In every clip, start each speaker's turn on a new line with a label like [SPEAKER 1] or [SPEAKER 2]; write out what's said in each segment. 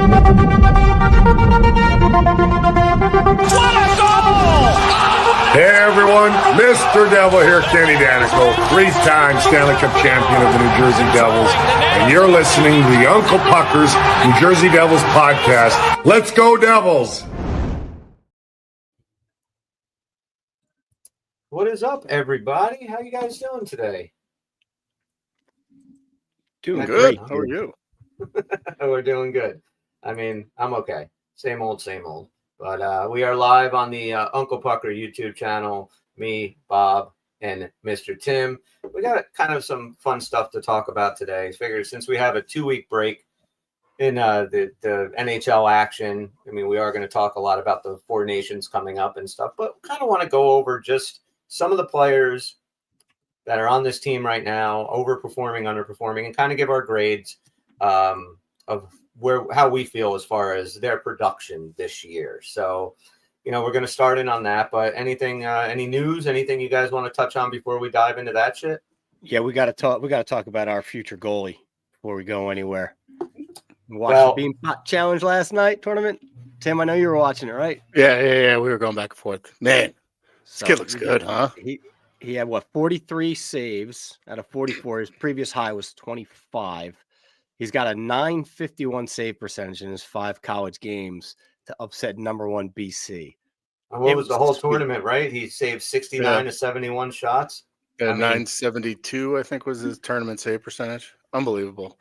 [SPEAKER 1] Hey everyone, Mr. Devil here, Kenny Danico, 3-time Stanley Cup champion of the New Jersey Devils, and you're listening to the Uncle Pucker's New Jersey Devils podcast. Let's go Devils!
[SPEAKER 2] What is up, everybody? How you guys doing today?
[SPEAKER 3] Doing good. How are you?
[SPEAKER 2] We're doing good. I mean, I'm okay. Same old, same old. But we are live on the Uncle Pucker YouTube channel. Me, Bob, and Mr. Tim. We got kind of some fun stuff to talk about today. Figured since we have a 2-week break in the NHL action, I mean, we are going to talk a lot about the Four Nations coming up and stuff, but kind of want to go over just some of the players that are on this team right now, overperforming, underperforming, and kind of give our grades of how we feel as far as their production this year. So, you know, we're going to start in on that, but anything, any news, anything you guys want to touch on before we dive into that shit?
[SPEAKER 3] Yeah, we got to talk about our future goalie before we go anywhere. We watched the Beam Pot Challenge last night tournament. Tim, I know you were watching it, right?
[SPEAKER 4] Yeah. We were going back and forth. Man, this kid looks good, huh?
[SPEAKER 3] He had 43 saves out of 44. His previous high was 25. He's got a .951 save percentage in his 5 college games to upset number 1 BC.
[SPEAKER 2] And what was the whole tournament, right? He saved 69 to 71 shots.
[SPEAKER 4] Yeah, 972, I think, was his tournament save percentage. Unbelievable.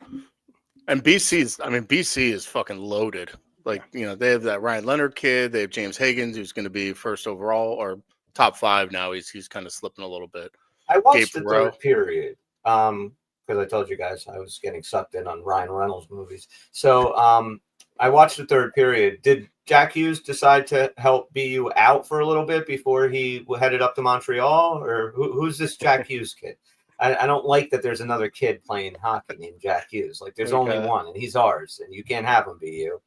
[SPEAKER 4] And BC is fucking loaded. Like, you know, they have that Ryan Leonard kid. They have James Higgins, who's going to be first overall or top 5 now. He's kind of slipping a little bit.
[SPEAKER 2] I watched the third period. Because I told you guys I was getting sucked in on Ryan Reynolds movies. So I watched the third period. Did Jack Hughes decide to help BU out for a little bit before he headed up to Montreal? Or who's this Jack Hughes kid? I don't like that there's another kid playing hockey named Jack Hughes. Like, there's only one, and he's ours, and you can't have him, BU.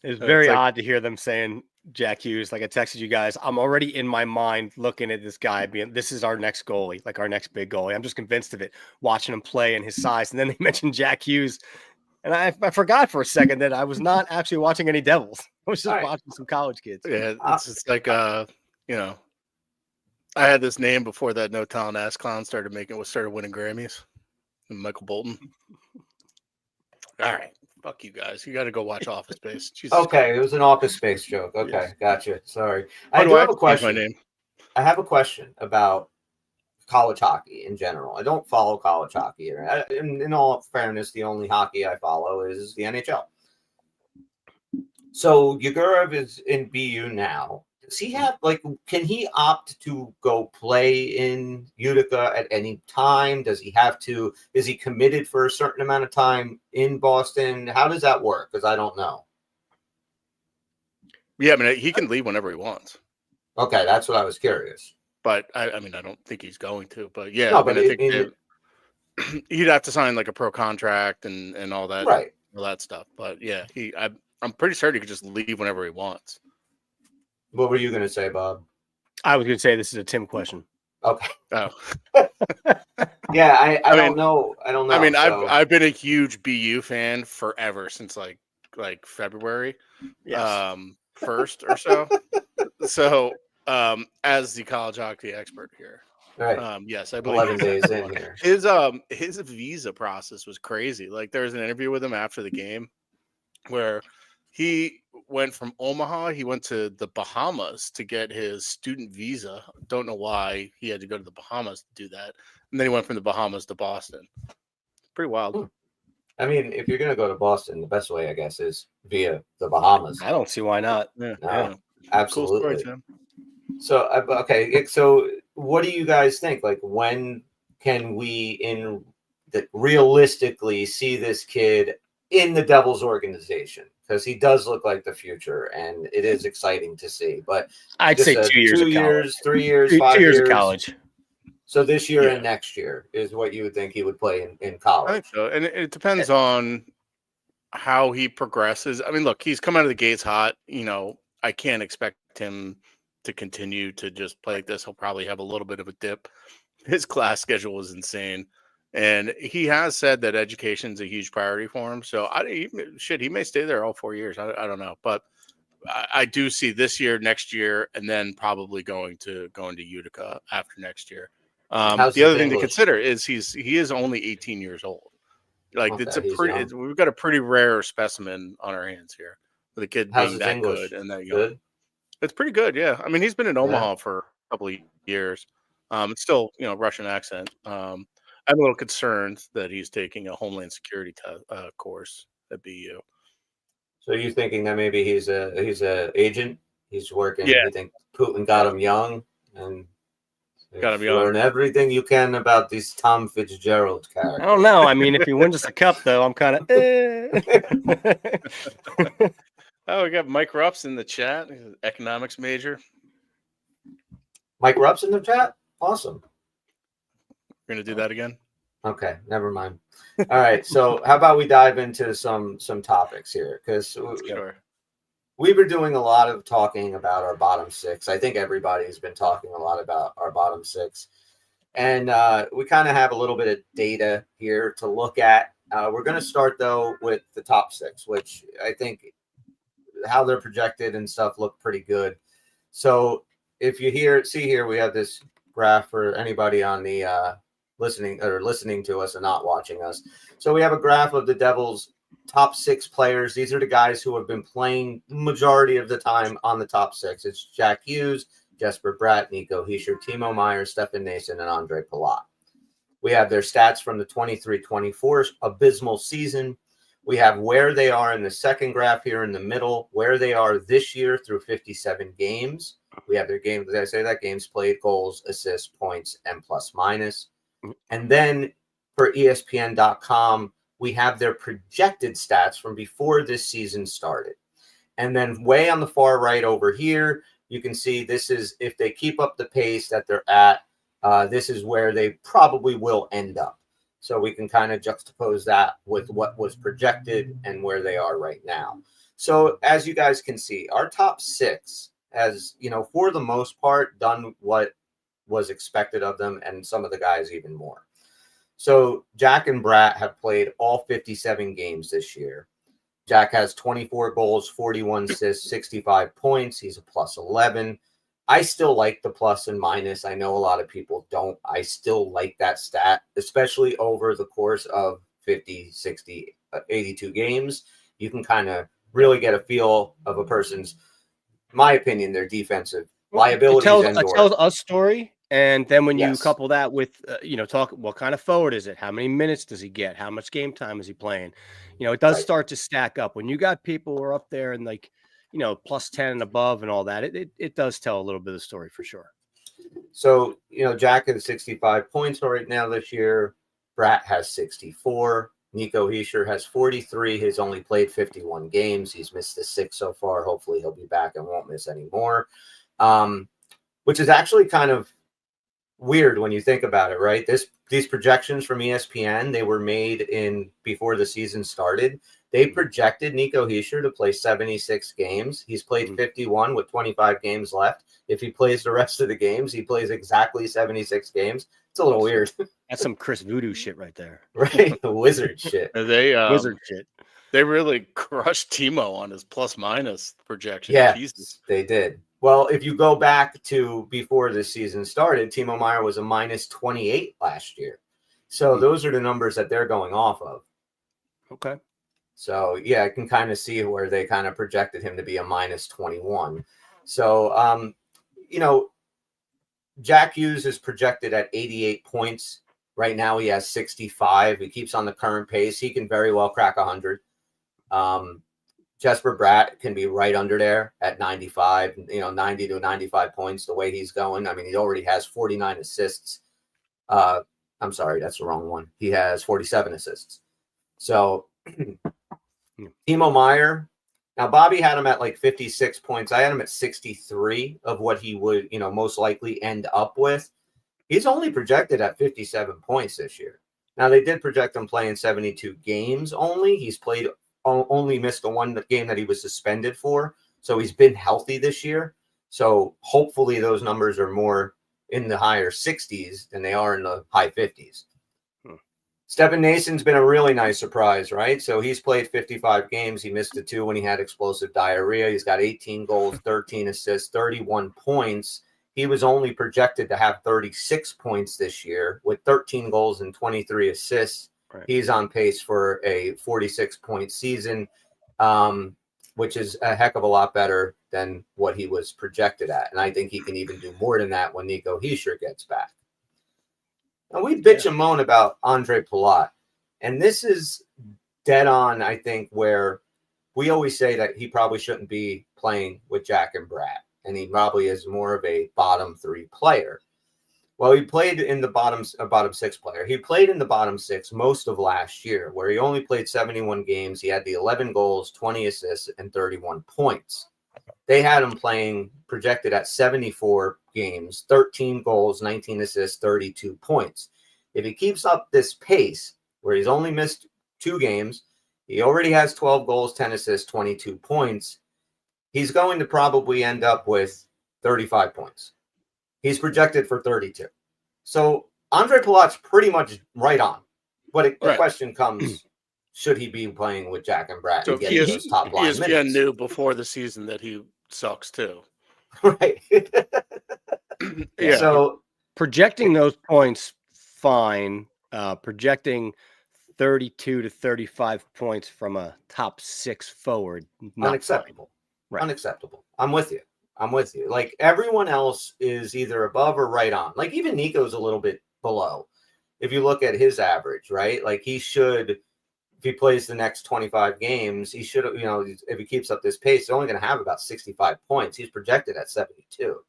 [SPEAKER 3] It's very odd to hear them saying Jack Hughes. Like, I texted you guys, I'm already in my mind looking at this guy being, this is our next goalie, like our next big goalie. I'm just convinced of it, watching him play and his size. And then they mentioned Jack Hughes. And I forgot for a second that I was not actually watching any Devils. I was just watching some college kids.
[SPEAKER 4] Yeah, it's just like, you know, I had this name before that No Talent Ass Clown started winning Grammys. Michael Bolton. All right. Fuck you guys. You got to go watch Office Space. Jesus
[SPEAKER 2] Okay,
[SPEAKER 4] Christ.
[SPEAKER 2] It was an Office Space joke. Okay,
[SPEAKER 4] Yes.
[SPEAKER 2] Gotcha. Sorry.
[SPEAKER 4] I
[SPEAKER 2] do have a question.
[SPEAKER 4] My name.
[SPEAKER 2] I have a question about college hockey in general. I don't follow college hockey. In all fairness, the only hockey I follow is the NHL. So Yegorov is in BU now. Does he have, can he opt to go play in Utica at any time? Does he have to? Is he committed for a certain amount of time in Boston? How does that work? Because I don't know.
[SPEAKER 4] Yeah, I mean, he can leave whenever he wants.
[SPEAKER 2] Okay, that's what I was curious.
[SPEAKER 4] But I mean, I don't think he's going to. But yeah,
[SPEAKER 2] No,
[SPEAKER 4] I think he'd have to sign like a pro contract and all that,
[SPEAKER 2] right?
[SPEAKER 4] All that stuff. But yeah, I'm pretty certain he could just leave whenever he wants.
[SPEAKER 2] What were you going to say, Bob?
[SPEAKER 3] I was going to say this is a Tim question.
[SPEAKER 2] Okay.
[SPEAKER 4] Oh.
[SPEAKER 2] Yeah, I don't know. I don't know.
[SPEAKER 4] I mean, I've been a huge BU fan forever since like February,
[SPEAKER 3] Yes.
[SPEAKER 4] 1st or so. So, as the college hockey expert here,
[SPEAKER 2] right.
[SPEAKER 4] Yes, I believe
[SPEAKER 2] 11 days in here.
[SPEAKER 4] His visa process was crazy. Like, there was an interview with him after the game where he went from Omaha, he went to the Bahamas to get his student visa. Don't know why he had to go to the Bahamas to do that. And then he went from the Bahamas to Boston. Pretty wild.
[SPEAKER 2] I mean, if you're going to go to Boston, the best way, I guess, is via the Bahamas.
[SPEAKER 3] I don't see why not.
[SPEAKER 2] No,
[SPEAKER 4] Yeah.
[SPEAKER 2] absolutely.
[SPEAKER 4] Cool story, Tim.
[SPEAKER 2] So, okay. So what do you guys think? Like, when can we realistically see this kid in the Devils organization? Because he does look like the future, and it is exciting to see. But
[SPEAKER 3] I'd say 2 years.
[SPEAKER 2] 2 years, 3 years, 5
[SPEAKER 3] 2
[SPEAKER 2] years
[SPEAKER 3] of college.
[SPEAKER 2] So this year and next year is what you would think he would play in college.
[SPEAKER 4] I think so. And it depends on how he progresses. I mean, look, he's come out of the gates hot. You know, I can't expect him to continue to just play like this. He'll probably have a little bit of a dip. His class schedule was insane. And he has said that education is a huge priority for him. So he may stay there all 4 years. I don't know, but I do see this year, next year, and then probably going to Utica after next year. The other thing to consider is he is only 18 years old. Like
[SPEAKER 2] Okay,
[SPEAKER 4] we've got a pretty rare specimen on our hands here with a kid being that
[SPEAKER 2] English?
[SPEAKER 4] good and that young.
[SPEAKER 2] Good.
[SPEAKER 4] It's pretty good, yeah. I mean, he's been in Omaha for a couple of years. It's still, Russian accent. I'm a little concerned that he's taking a Homeland Security course at BU.
[SPEAKER 2] So you thinking that maybe he's a agent? He's working.
[SPEAKER 4] Yeah.
[SPEAKER 2] You think Putin got him young and
[SPEAKER 4] Got him young.
[SPEAKER 2] learn everything you can about these Tom Fitzgerald characters?
[SPEAKER 3] I don't know. I mean, if he wins us a cup, though, I'm kind of.
[SPEAKER 4] Oh, we got Mike Rupp's in the chat. He's an economics major.
[SPEAKER 2] Mike Rupp's in the chat? Awesome.
[SPEAKER 4] We're going to do that again?
[SPEAKER 2] Okay, never mind. All right, so how about we dive into some topics here? Because
[SPEAKER 4] Sure.
[SPEAKER 2] we were doing a lot of talking about our bottom six. I think everybody's been talking a lot about our bottom six. And we kind of have a little bit of data here to look at. We're going to start, though, with the top six, which I think how they're projected and stuff look pretty good. So if you see here, we have this graph for anybody on the listening to us and not watching us. So we have a graph of the Devils' top six players. These are the guys who have been playing majority of the time on the top six. It's Jack Hughes, Jesper Bratt, Nico Hischier, Timo Meier, Stefan Nason, and Andre Palat. We have their stats from the 23-24 abysmal season. We have where they are in the second graph here in the middle, where they are this year through 57 games. We have their games, as I say, that games played, goals, assists, points, and plus minus. And then for ESPN.com, we have their projected stats from before this season started. And then way on the far right over here, you can see this is if they keep up the pace that they're at, this is where they probably will end up. So we can kind of juxtapose that with what was projected and where they are right now. So as you guys can see, our top six has, for the most part, done what was expected of them, and some of the guys even more. So Jack and Bratt have played all 57 games this year. Jack has 24 goals, 41 assists, 65 points. He's a plus 11. I still like the plus and minus. I know a lot of people don't. I still like that stat, especially over the course of 50, 60, 82 games. You can kind of really get a feel of a person's, in my opinion, their defensive liabilities.
[SPEAKER 3] It tells us story. And then when you couple that with, talk, what kind of forward is it? How many minutes does he get? How much game time is he playing? It does start to stack up. When you got people who are up there and plus 10 and above and all that, it does tell a little bit of the story for sure.
[SPEAKER 2] So, Jack has 65 points right now this year. Bratt has 64. Nico Hischier has 43. He's only played 51 games. He's missed the 6 so far. Hopefully he'll be back and won't miss any more, which is actually kind of weird when you think about it, right? These projections from ESPN, they were made before the season started. They projected Nico Hischier to play 76 games. He's played 51 with 25 games left. If he plays the rest of the games, he plays exactly 76 games. It's a little weird.
[SPEAKER 3] That's some Chris Voodoo shit right there.
[SPEAKER 2] Right? The wizard shit.
[SPEAKER 3] Wizard shit.
[SPEAKER 4] They really crushed Timo on his plus minus projection.
[SPEAKER 2] Yeah,
[SPEAKER 4] Jesus.
[SPEAKER 2] They did. Well, if you go back to before this season started, Timo Meier was a minus 28 last year. So those are the numbers that they're going off of.
[SPEAKER 3] Okay.
[SPEAKER 2] So, yeah, I can kind of see where they kind of projected him to be a minus 21. So, Jack Hughes is projected at 88 points. Right now he has 65. He keeps on the current pace. He can very well crack 100. Jesper Bratt can be right under there at 95, 90 to 95 points the way he's going. I mean, he already has 49 assists. I'm sorry, that's the wrong one. He has 47 assists. So Timo Meier, now Bobby had him at like 56 points. I had him at 63 of what he would, most likely end up with. He's only projected at 57 points this year. Now, they did project him playing 72 games only. He's only missed the one game that he was suspended for. So he's been healthy this year. So hopefully those numbers are more in the higher 60s than they are in the high 50s. Stephen Nason's been a really nice surprise, right? So he's played 55 games. He missed the 2 when he had explosive diarrhea. He's got 18 goals, 13 assists, 31 points. He was only projected to have 36 points this year with 13 goals and 23 assists. Right. He's on pace for a 46-point season, which is a heck of a lot better than what he was projected at. And I think he can even do more than that when Nico Hischier gets back. Now, we bitch and moan about Andre Palat, and this is dead on, I think, where we always say that he probably shouldn't be playing with Jack and Brad, and he probably is more of a bottom 3 player. Well, he played in the bottom 6 player. He played in the bottom 6 most of last year, where he only played 71 games. He had the 11 goals, 20 assists, and 31 points. They had him playing projected at 74 games, 13 goals, 19 assists, 32 points. If he keeps up this pace, where he's only missed 2 games, he already has 12 goals, 10 assists, 22 points, he's going to probably end up with 35 points. He's projected for 32. So Andre Palat's pretty much right on. But the question comes, should he be playing with Jack and Brad and getting those top line minutes?
[SPEAKER 4] ESPN knew before the season that he sucks too.
[SPEAKER 2] Right.
[SPEAKER 3] Yeah.
[SPEAKER 2] So
[SPEAKER 3] projecting those points, fine. Projecting 32 to 35 points from a top 6 forward,
[SPEAKER 2] unacceptable.
[SPEAKER 3] Right.
[SPEAKER 2] Unacceptable. I'm with you. Like everyone else is either above or right on. Like even Nico's a little bit below. If you look at his average, right? Like he should, if he plays the next 25 games, he should have, if he keeps up this pace, he's only going to have about 65 points. He's projected at 72.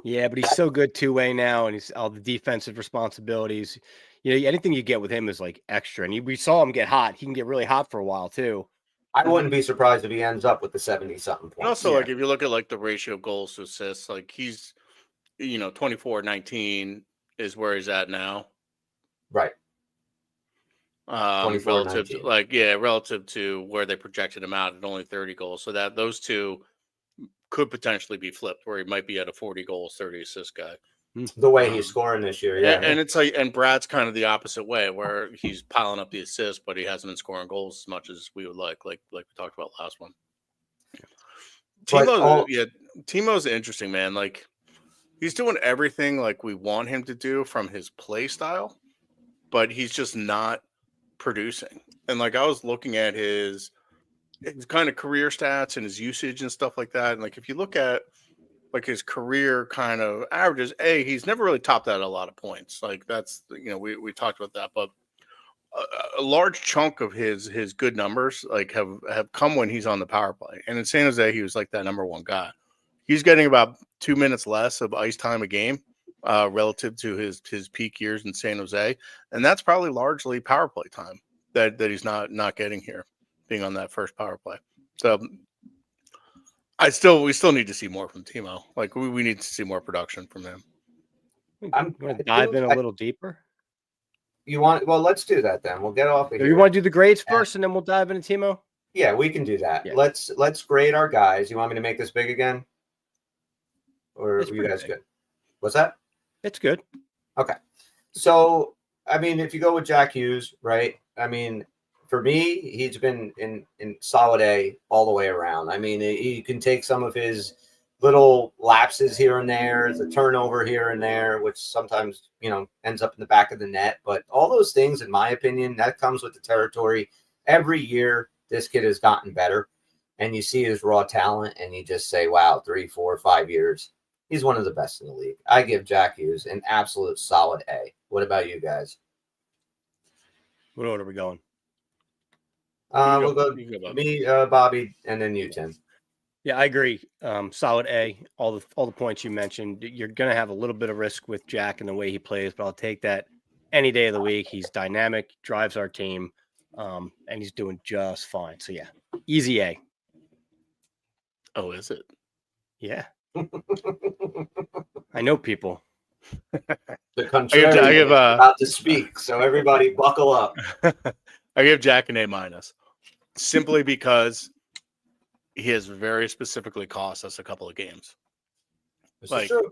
[SPEAKER 3] Yeah, but he's so good two-way now, and he's all the defensive responsibilities. Anything you get with him is like extra. And we saw him get hot. He can get really hot for a while too.
[SPEAKER 2] I wouldn't be surprised if he ends up with the 70-something points.
[SPEAKER 4] And also, like if you look at like the ratio of goals to assists, like he's, 24-19 is where he's at now.
[SPEAKER 2] Right.
[SPEAKER 4] Relative to relative to where they projected him out at only 30 goals. So that those two could potentially be flipped, where he might be at a 40 goals, 30 assist guy.
[SPEAKER 2] The way he's scoring this year, yeah.
[SPEAKER 4] And it's like, and Brad's kind of the opposite way, where he's piling up the assists, but he hasn't been scoring goals as much as we would like we talked about last one. Timo's interesting, man. Like he's doing everything like we want him to do from his play style, but he's just not producing. And like I was looking at his kind of career stats and his usage and stuff like that. And like if you look at like his career kind of averages, he's never really topped out a lot of points. Like that's we talked about that, but a large chunk of his good numbers like have come when he's on the power play. And in San Jose, he was like that number 1 guy. He's getting about 2 minutes less of ice time a game relative to his peak years in San Jose, and that's probably largely power play time that he's not getting here, being on that first power play. So we still need to see more from Timo. Like we need to see more production from him.
[SPEAKER 3] I'm going to dive in a little deeper.
[SPEAKER 2] Well, let's do that then. We'll get off of here.
[SPEAKER 3] You want to do the grades first, and then we'll dive into Timo?
[SPEAKER 2] Yeah, we can do that.
[SPEAKER 3] Yeah.
[SPEAKER 2] Let's grade our guys. You want me to make this big again? Or are you guys good? What's that?
[SPEAKER 3] It's good.
[SPEAKER 2] Okay. So, I mean, if you go with Jack Hughes, right? I mean, for me, he's been in solid A all the way around. I mean, you can take some of his little lapses here and there, the turnover here and there, which sometimes, ends up in the back of the net. But all those things, in my opinion, that comes with the territory. Every year, this kid has gotten better. And you see his raw talent, and you just say, wow, 3, 4, 5 years. He's one of the best in the league. I give Jack Hughes an absolute solid A. What about you guys?
[SPEAKER 3] What order are we going?
[SPEAKER 2] We'll go me, Bobby, and then you, Tim.
[SPEAKER 3] Yeah, I agree. Solid A. All the points you mentioned. You're going to have a little bit of risk with Jack and the way he plays, but I'll take that any day of the week. He's dynamic, drives our team, and he's doing just fine. So yeah, easy A.
[SPEAKER 4] Oh, is it?
[SPEAKER 3] Yeah. I know people.
[SPEAKER 2] The country is about to speak, so everybody buckle up.
[SPEAKER 4] I give Jack an A-, simply because he has very specifically cost us a couple of games.
[SPEAKER 2] This is true.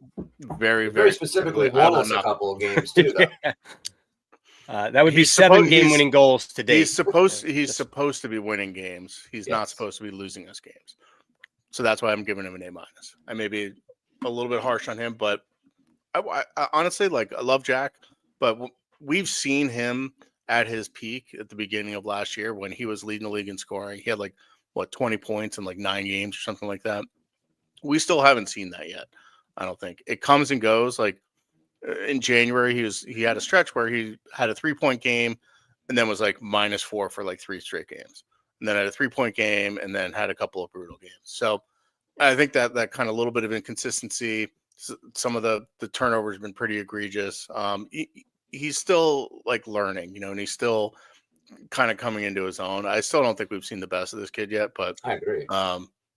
[SPEAKER 4] Very,
[SPEAKER 2] very specifically won us a couple of games too, though.
[SPEAKER 3] That would be 7 game-winning goals to date.
[SPEAKER 4] He's supposed to be winning games. He's not supposed to be losing us games. So that's why I'm giving him an A-. I may be a little bit harsh on him, but I honestly, like, I love Jack, but we've seen him at his peak at the beginning of last year when he was leading the league in scoring. He had 20 points in 9 games or something like that. We still haven't seen that yet. I don't think it comes and goes. Like in January, he had a stretch where he had a 3-point game and then was -4 for 3 straight games, and then had a 3-point game and then had a couple of brutal games. So I think that kind of little bit of inconsistency, some of the turnovers have been pretty egregious. He's still learning, and he's still kind of coming into his own. I still don't think we've seen the best of this kid yet, but
[SPEAKER 2] I agree.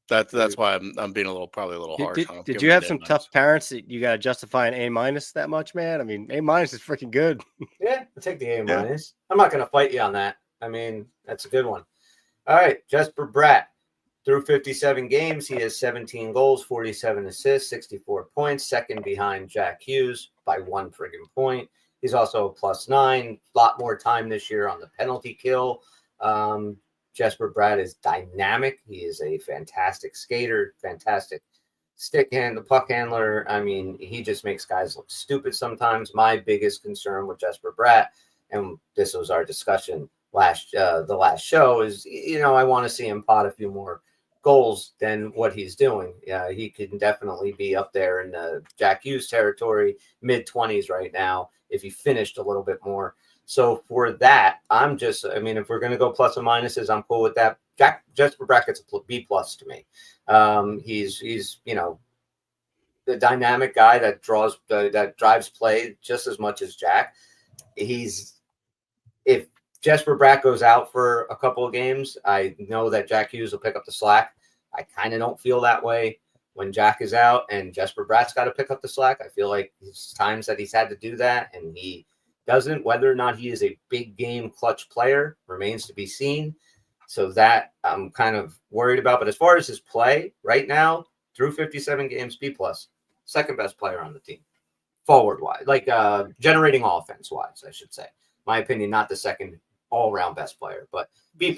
[SPEAKER 4] That's why I'm being probably a little harsh on him.
[SPEAKER 3] Did you have some tough parents that you got to justify an A- that much, man? I mean, A- is freaking good.
[SPEAKER 2] Yeah, I'll take the A-. Yeah. I'm not going to fight you on that. I mean, that's a good one. All right, Jesper Bratt. Through 57 games, he has 17 goals, 47 assists, 64 points, second behind Jack Hughes by 1 friggin' point. He's also a +9, a lot more time this year on the penalty kill. Jesper Bratt is dynamic. He is a fantastic skater, fantastic stick hand, the puck handler. I mean, he just makes guys look stupid sometimes. My biggest concern with Jesper Bratt, and this was our discussion the last show, is I want to see him pot a few more goals than what he's doing. Yeah, he can definitely be up there in the Jack Hughes territory, mid-20s right now, if he finished a little bit more. So for that, if we're going to go plus and minuses, I'm cool with that. Jesper Bratt gets a B+ to me. He's the dynamic guy that drives play just as much as Jack. If Jesper Bratt goes out for a couple of games, I know that Jack Hughes will pick up the slack. I kind of don't feel that way when Jack is out and Jesper Bratt's got to pick up the slack. I feel like there's times that he's had to do that and he doesn't. Whether or not he is a big game clutch player remains to be seen. So that I'm kind of worried about. But as far as his play right now, through 57 games, B+, second best player on the team, forward wise, generating offense wise, I should say. My opinion, not the second all-around best player, but B+.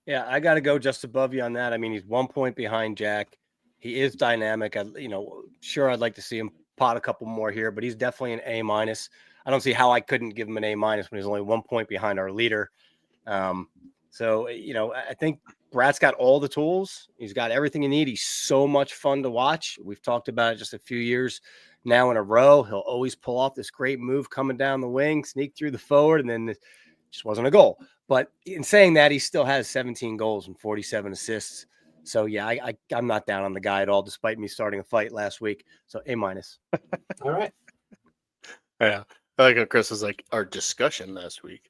[SPEAKER 3] Yeah, I got to go just above you on that. I mean, he's 1 point behind Jack. He is dynamic. Sure, I'd like to see him pot a couple more here, but he's definitely an A-. I don't see how I couldn't give him an A- when he's only 1 point behind our leader. So I think Bratt's got all the tools. He's got everything you need. He's so much fun to watch. We've talked about it just a few years now in a row. He'll always pull off this great move coming down the wing, sneak through the forward, and then it just wasn't a goal. But in saying that, he still has 17 goals and 47 assists. So, yeah, I'm not down on the guy at all, despite me starting a fight last week. So, A-.
[SPEAKER 2] All right.
[SPEAKER 4] Yeah. I like how Chris was like, our discussion last weweek.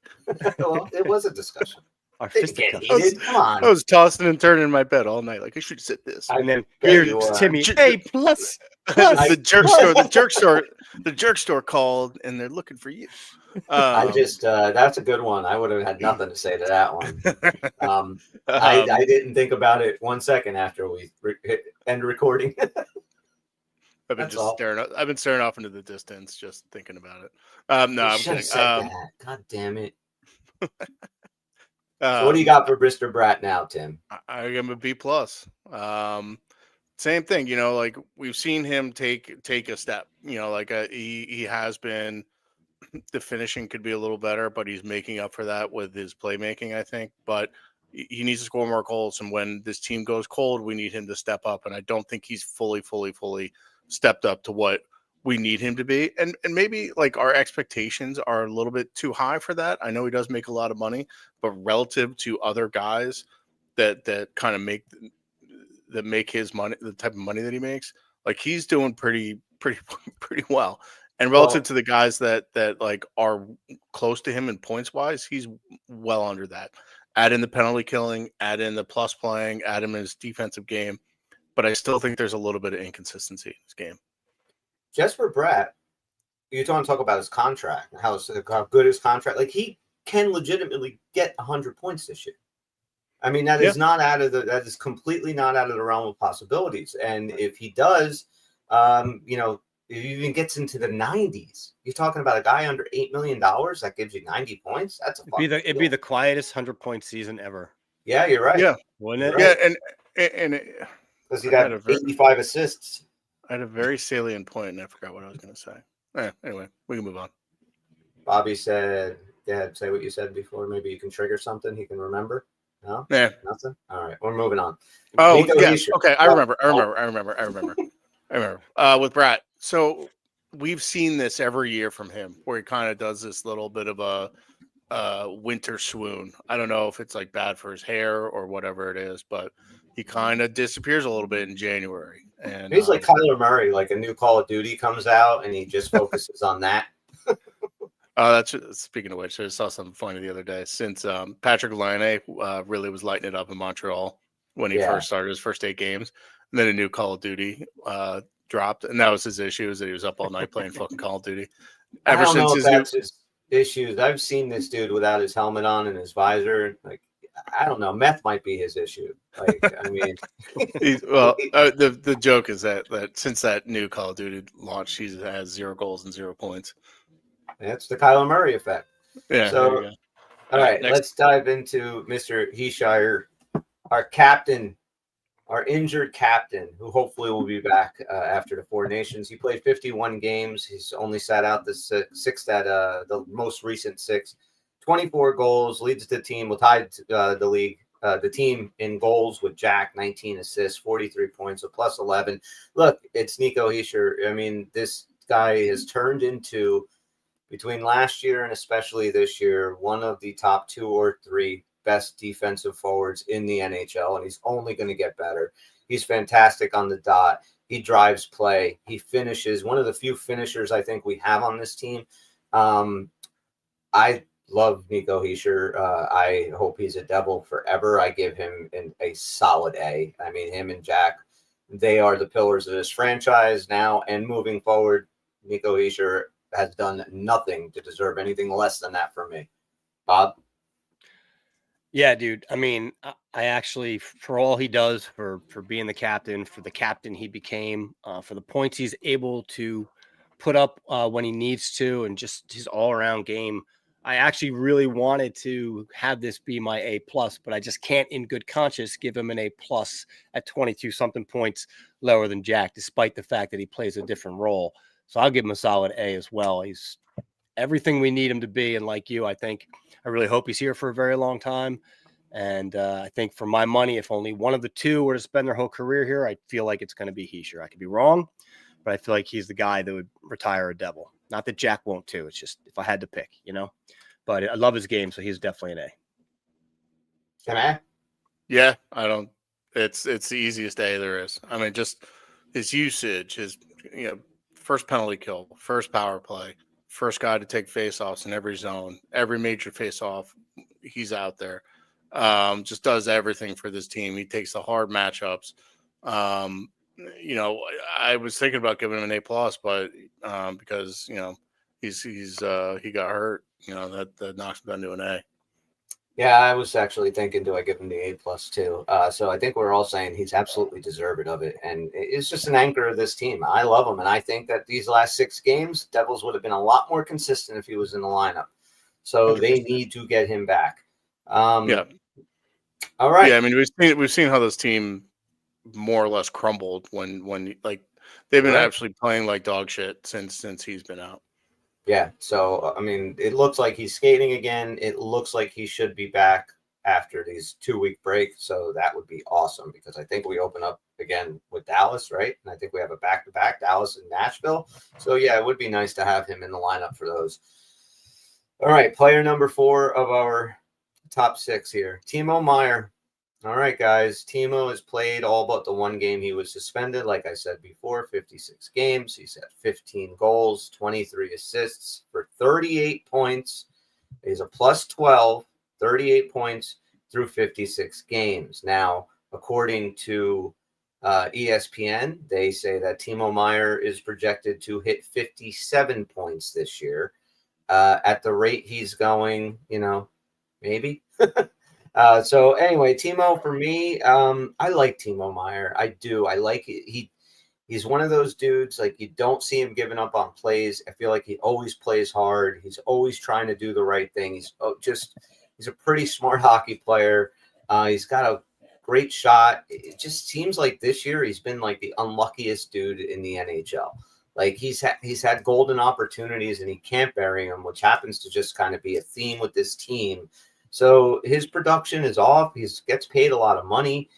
[SPEAKER 2] Well, it was a discussion.
[SPEAKER 3] Our fisticuffs.
[SPEAKER 2] Come on.
[SPEAKER 4] I was tossing and turning in my bed all night. Like, I should have said this.
[SPEAKER 2] And
[SPEAKER 3] then here's Timmy, A+.
[SPEAKER 4] The jerk store called and they're looking for you.
[SPEAKER 2] That's a good one. I would have had nothing to say to that one. I didn't think about it 1 second after we end recording.
[SPEAKER 4] I've been staring off into the distance, just thinking about it. No, I'm kidding.
[SPEAKER 2] God damn it. So what do you got for Mr. Bratt now, Tim?
[SPEAKER 4] I give him a B+. Same thing, we've seen him take a step. He has been. The finishing could be a little better, but he's making up for that with his playmaking, I think. But he needs to score more goals, and when this team goes cold, we need him to step up. And I don't think he's fully stepped up to what we need him to be. And maybe our expectations are a little bit too high for that. I know he does make a lot of money, but relative to other guys that kind of make his money, the type of money that he makes, he's doing pretty well. And relative to the guys that are close to him in points wise, he's well under that. Add in the penalty killing, add in the plus playing, add in his defensive game. But I still think there's a little bit of inconsistency in this game.
[SPEAKER 2] Jesper Bratt, you talk about his contract, how good his contract. He can legitimately get 100 points this year. I mean, that is completely not out of the realm of possibilities. And if he does, it even gets into the 90s. You're talking about a guy under $8 million that gives you 90 points. That's a
[SPEAKER 3] it'd be the quietest 100-point season ever.
[SPEAKER 2] Yeah, you're right.
[SPEAKER 4] Yeah,
[SPEAKER 3] wouldn't it?
[SPEAKER 4] Yeah, and
[SPEAKER 2] because he got 85 assists.
[SPEAKER 4] I had a very salient point, and I forgot what I was going to say. Anyway, we can move on.
[SPEAKER 2] Bobby said, "Yeah, say what you said before. Maybe you can trigger something he can remember." No,
[SPEAKER 4] yeah,
[SPEAKER 2] nothing. All right, we're moving on.
[SPEAKER 4] Oh,
[SPEAKER 2] Nico
[SPEAKER 4] yes.
[SPEAKER 2] Hischier.
[SPEAKER 4] Okay, I remember. With Brat. So we've seen this every year from him, where he kind of does this little bit of a winter swoon. I don't know if it's like bad for his hair or whatever it is, but he kind of disappears a little bit in January. And
[SPEAKER 2] he's like Kyler Murray. Like a new Call of Duty comes out, and he just focuses on that.
[SPEAKER 4] That's speaking of which, I saw something funny the other day. Since Patrick Laine really was lighting it up in Montreal when he first started his first 8 games, and then a new Call of Duty dropped, and that was his issue, is that he was up all night playing fucking Call of Duty.
[SPEAKER 2] Ever since his issues, I've seen this dude without his helmet on and his visor. Like, I don't know, meth might be his issue. Like, I mean,
[SPEAKER 4] the joke is that since that new Call of Duty launch, he has 0 goals and 0 points.
[SPEAKER 2] That's the Kyler Murray effect.
[SPEAKER 4] Yeah.
[SPEAKER 2] So, all right, let's dive into Mr. Hischier, our captain, our injured captain, who hopefully will be back after the 4 Nations. He played 51 games. He's only sat out the 6 at the most recent 6. 24 goals, leads the team. Will tie the team in goals with Jack, 19 assists, 43 points, so plus 11. Look, it's Nico Hischier. I mean, this guy has turned into, between last year and especially this year, one of the top 2 or 3 best defensive forwards in the NHL, and he's only going to get better. He's fantastic on the dot. He drives play. He finishes. One of the few finishers I think we have on this team. I love Nico Hischier. I hope he's a Devil forever. I give him a solid A. I mean, him and Jack, they are the pillars of this franchise now and moving forward. Nico Hischier has done nothing to deserve anything less than that for me. Bob?
[SPEAKER 3] Yeah, dude. I mean, I actually, for all he does, for being the captain, for the captain he became, for the points he's able to put up when he needs to, and just his all-around game, I actually really wanted to have this be my A+, but I just can't in good conscience give him an A+ at 22-something points lower than Jack, despite the fact that he plays a different role. So I'll give him a solid A as well. He's everything we need him to be. And like you, I really hope he's here for a very long time. And I think for my money, if only one of the 2 were to spend their whole career here, I feel like it's going to be Hischier. I could be wrong, but I feel like he's the guy that would retire a Devil. Not that Jack won't too. It's just if I had to pick, But I love his game, so he's definitely an A.
[SPEAKER 2] Can I?
[SPEAKER 4] Yeah, I don't. It's the easiest A there is. I mean, just his usage, his first penalty kill, first power play, first guy to take faceoffs in every zone, every major faceoff, he's out there. Just does everything for this team. He takes the hard matchups. I was thinking about giving him an A+, but because he got hurt, that knocks him down to an A.
[SPEAKER 2] Yeah, I was actually thinking, do I give him the A+ too? So I think we're all saying he's absolutely deserving of it. And it's just an anchor of this team. I love him. And I think that these last 6 games, Devils would have been a lot more consistent if he was in the lineup. So 100%. They need to get him back.
[SPEAKER 4] Yeah.
[SPEAKER 2] All right.
[SPEAKER 4] Yeah, I mean, we've seen how this team more or less crumbled when like they've been actually playing like dog shit since he's been out.
[SPEAKER 2] Yeah, so, I mean, it looks like he's skating again. It looks like he should be back after these 2-week break, so that would be awesome because I think we open up again with Dallas, right? And I think we have a back-to-back, Dallas and Nashville. So, yeah, it would be nice to have him in the lineup for those. All right, player number 4 of our top 6 here, Timo Meier. All right, guys, Timo has played all but the 1 game he was suspended. Like I said before, 56 games. He's had 15 goals, 23 assists for 38 points. He's a plus 12, 38 points through 56 games. Now, according to ESPN, they say that Timo Meier is projected to hit 57 points this year. At the rate he's going, maybe. So anyway, Timo, for me, I like Timo Meier. I do. I like it. He he's one of those dudes, like, you don't see him giving up on plays. I feel like he always plays hard. He's always trying to do the right thing. He's a pretty smart hockey player. He's got a great shot. It just seems like this year he's been like the unluckiest dude in the NHL. Like, he's had golden opportunities and he can't bury them, which happens to just kind of be a theme with this team. So his production is off. He gets paid a lot of money.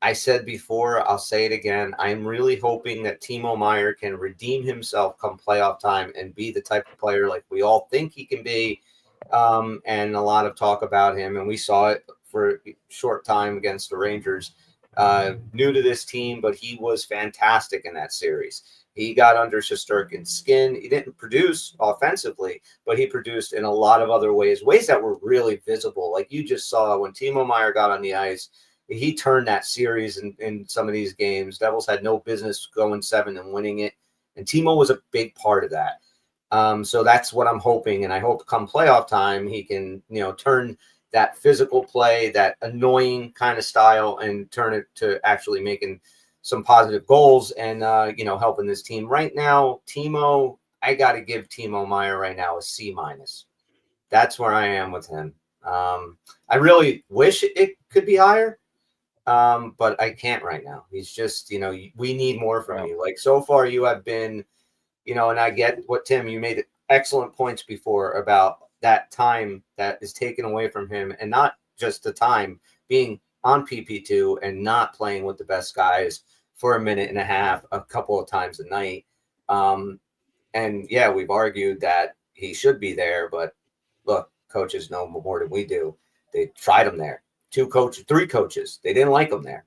[SPEAKER 2] I said before, I'll say it again. I'm really hoping that Timo Meier can redeem himself come playoff time and be the type of player like we all think he can be. And a lot of talk about him. And we saw it for a short time against the Rangers. New to this team, but he was fantastic in that series. He got under Shesterkin's skin. He didn't produce offensively, but he produced in a lot of other ways that were really visible. Like you just saw when Timo Meier got on the ice, he turned that series in some of these games. Devils had no business going 7 and winning it. And Timo was a big part of that. So that's what I'm hoping. And I hope come playoff time, he can, turn that physical play, that annoying kind of style, and turn it to actually making some positive goals and, helping this team. Right now, Timo, I got to give Timo Meier right now a C-. That's where I am with him. I really wish it could be higher, but I can't right now. He's just, we need more from you. Like, so far you have been, and I get what, Tim, you made excellent points before about that time that is taken away from him, and not just the time being on PP2 and not playing with the best guys for a minute and a half, a couple of times a night. And yeah, we've argued that he should be there, but look, coaches know more than we do. They tried him there. 3 coaches, they didn't like him there.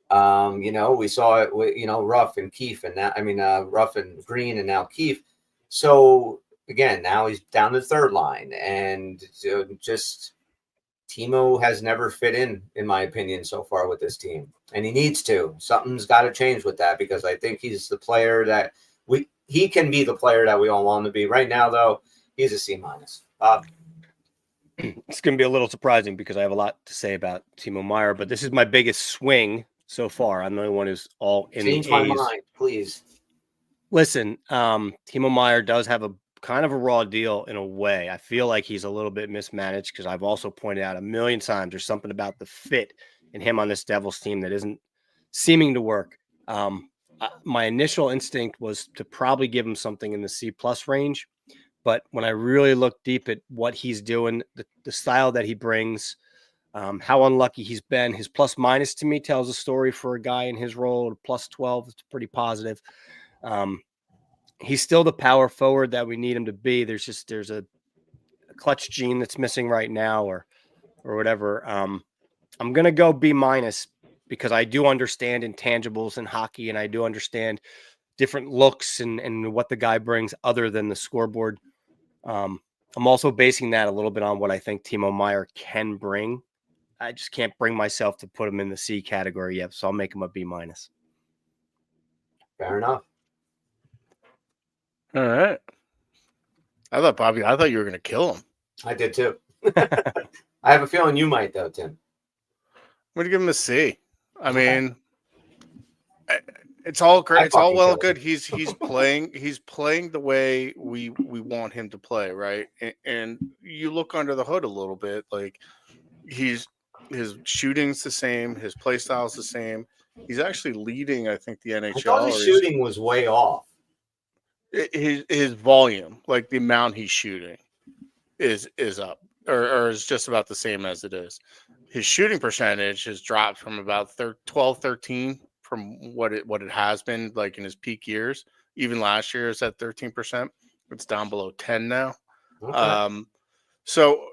[SPEAKER 2] We saw it with, Ruff and Keefe, and Ruff and Green, and now Keefe. So again, now he's down to the third line, and just Timo has never fit in my opinion, so far with this team, and he needs to. Something's got to change with that, because I think he's the player that he can be the player that we all want him to be. Right now, though, he's a C-. Bob?
[SPEAKER 3] It's going to be a little surprising because I have a lot to say about Timo Meier, but this is my biggest swing so far. I'm the only one who's all in
[SPEAKER 2] Change
[SPEAKER 3] the
[SPEAKER 2] my
[SPEAKER 3] A's.
[SPEAKER 2] mind, please.
[SPEAKER 3] Listen, Timo Meier does have a kind of a raw deal in a way. I feel like he's a little bit mismanaged, because I've also pointed out a million times there's something about the fit in him on this Devils team that isn't seeming to work. My initial instinct was to probably give him something in the C+ range. But when I really look deep at what he's doing, the style that he brings, how unlucky he's been, his plus-minus to me tells a story for a guy in his role. +12, it's pretty positive. He's still the power forward that we need him to be. There's a clutch gene that's missing right now, or whatever. I'm going to go B- because I do understand intangibles in hockey, and I do understand different looks and what the guy brings other than the scoreboard. I'm also basing that a little bit on what I think Timo Meier can bring. I just can't bring myself to put him in the C category yet, so I'll make him a B-.
[SPEAKER 2] Fair enough.
[SPEAKER 4] All right. I thought you were going to kill him.
[SPEAKER 2] I did too. I have a feeling you might, though, Tim.
[SPEAKER 4] I'm going to give him a C. I mean, it's all great. It's all well and good. He's playing the way we want him to play, right? And you look under the hood a little bit, like his shooting's the same, his play style's the same. He's actually leading, I think, the NHL.
[SPEAKER 2] I thought his shooting was way off.
[SPEAKER 4] His volume, like the amount he's shooting, is up, or is just about the same as it is. His shooting percentage has dropped from about 13 from what it has been like in his peak years. Even last year is at 13%. It's down below 10 now. Okay. So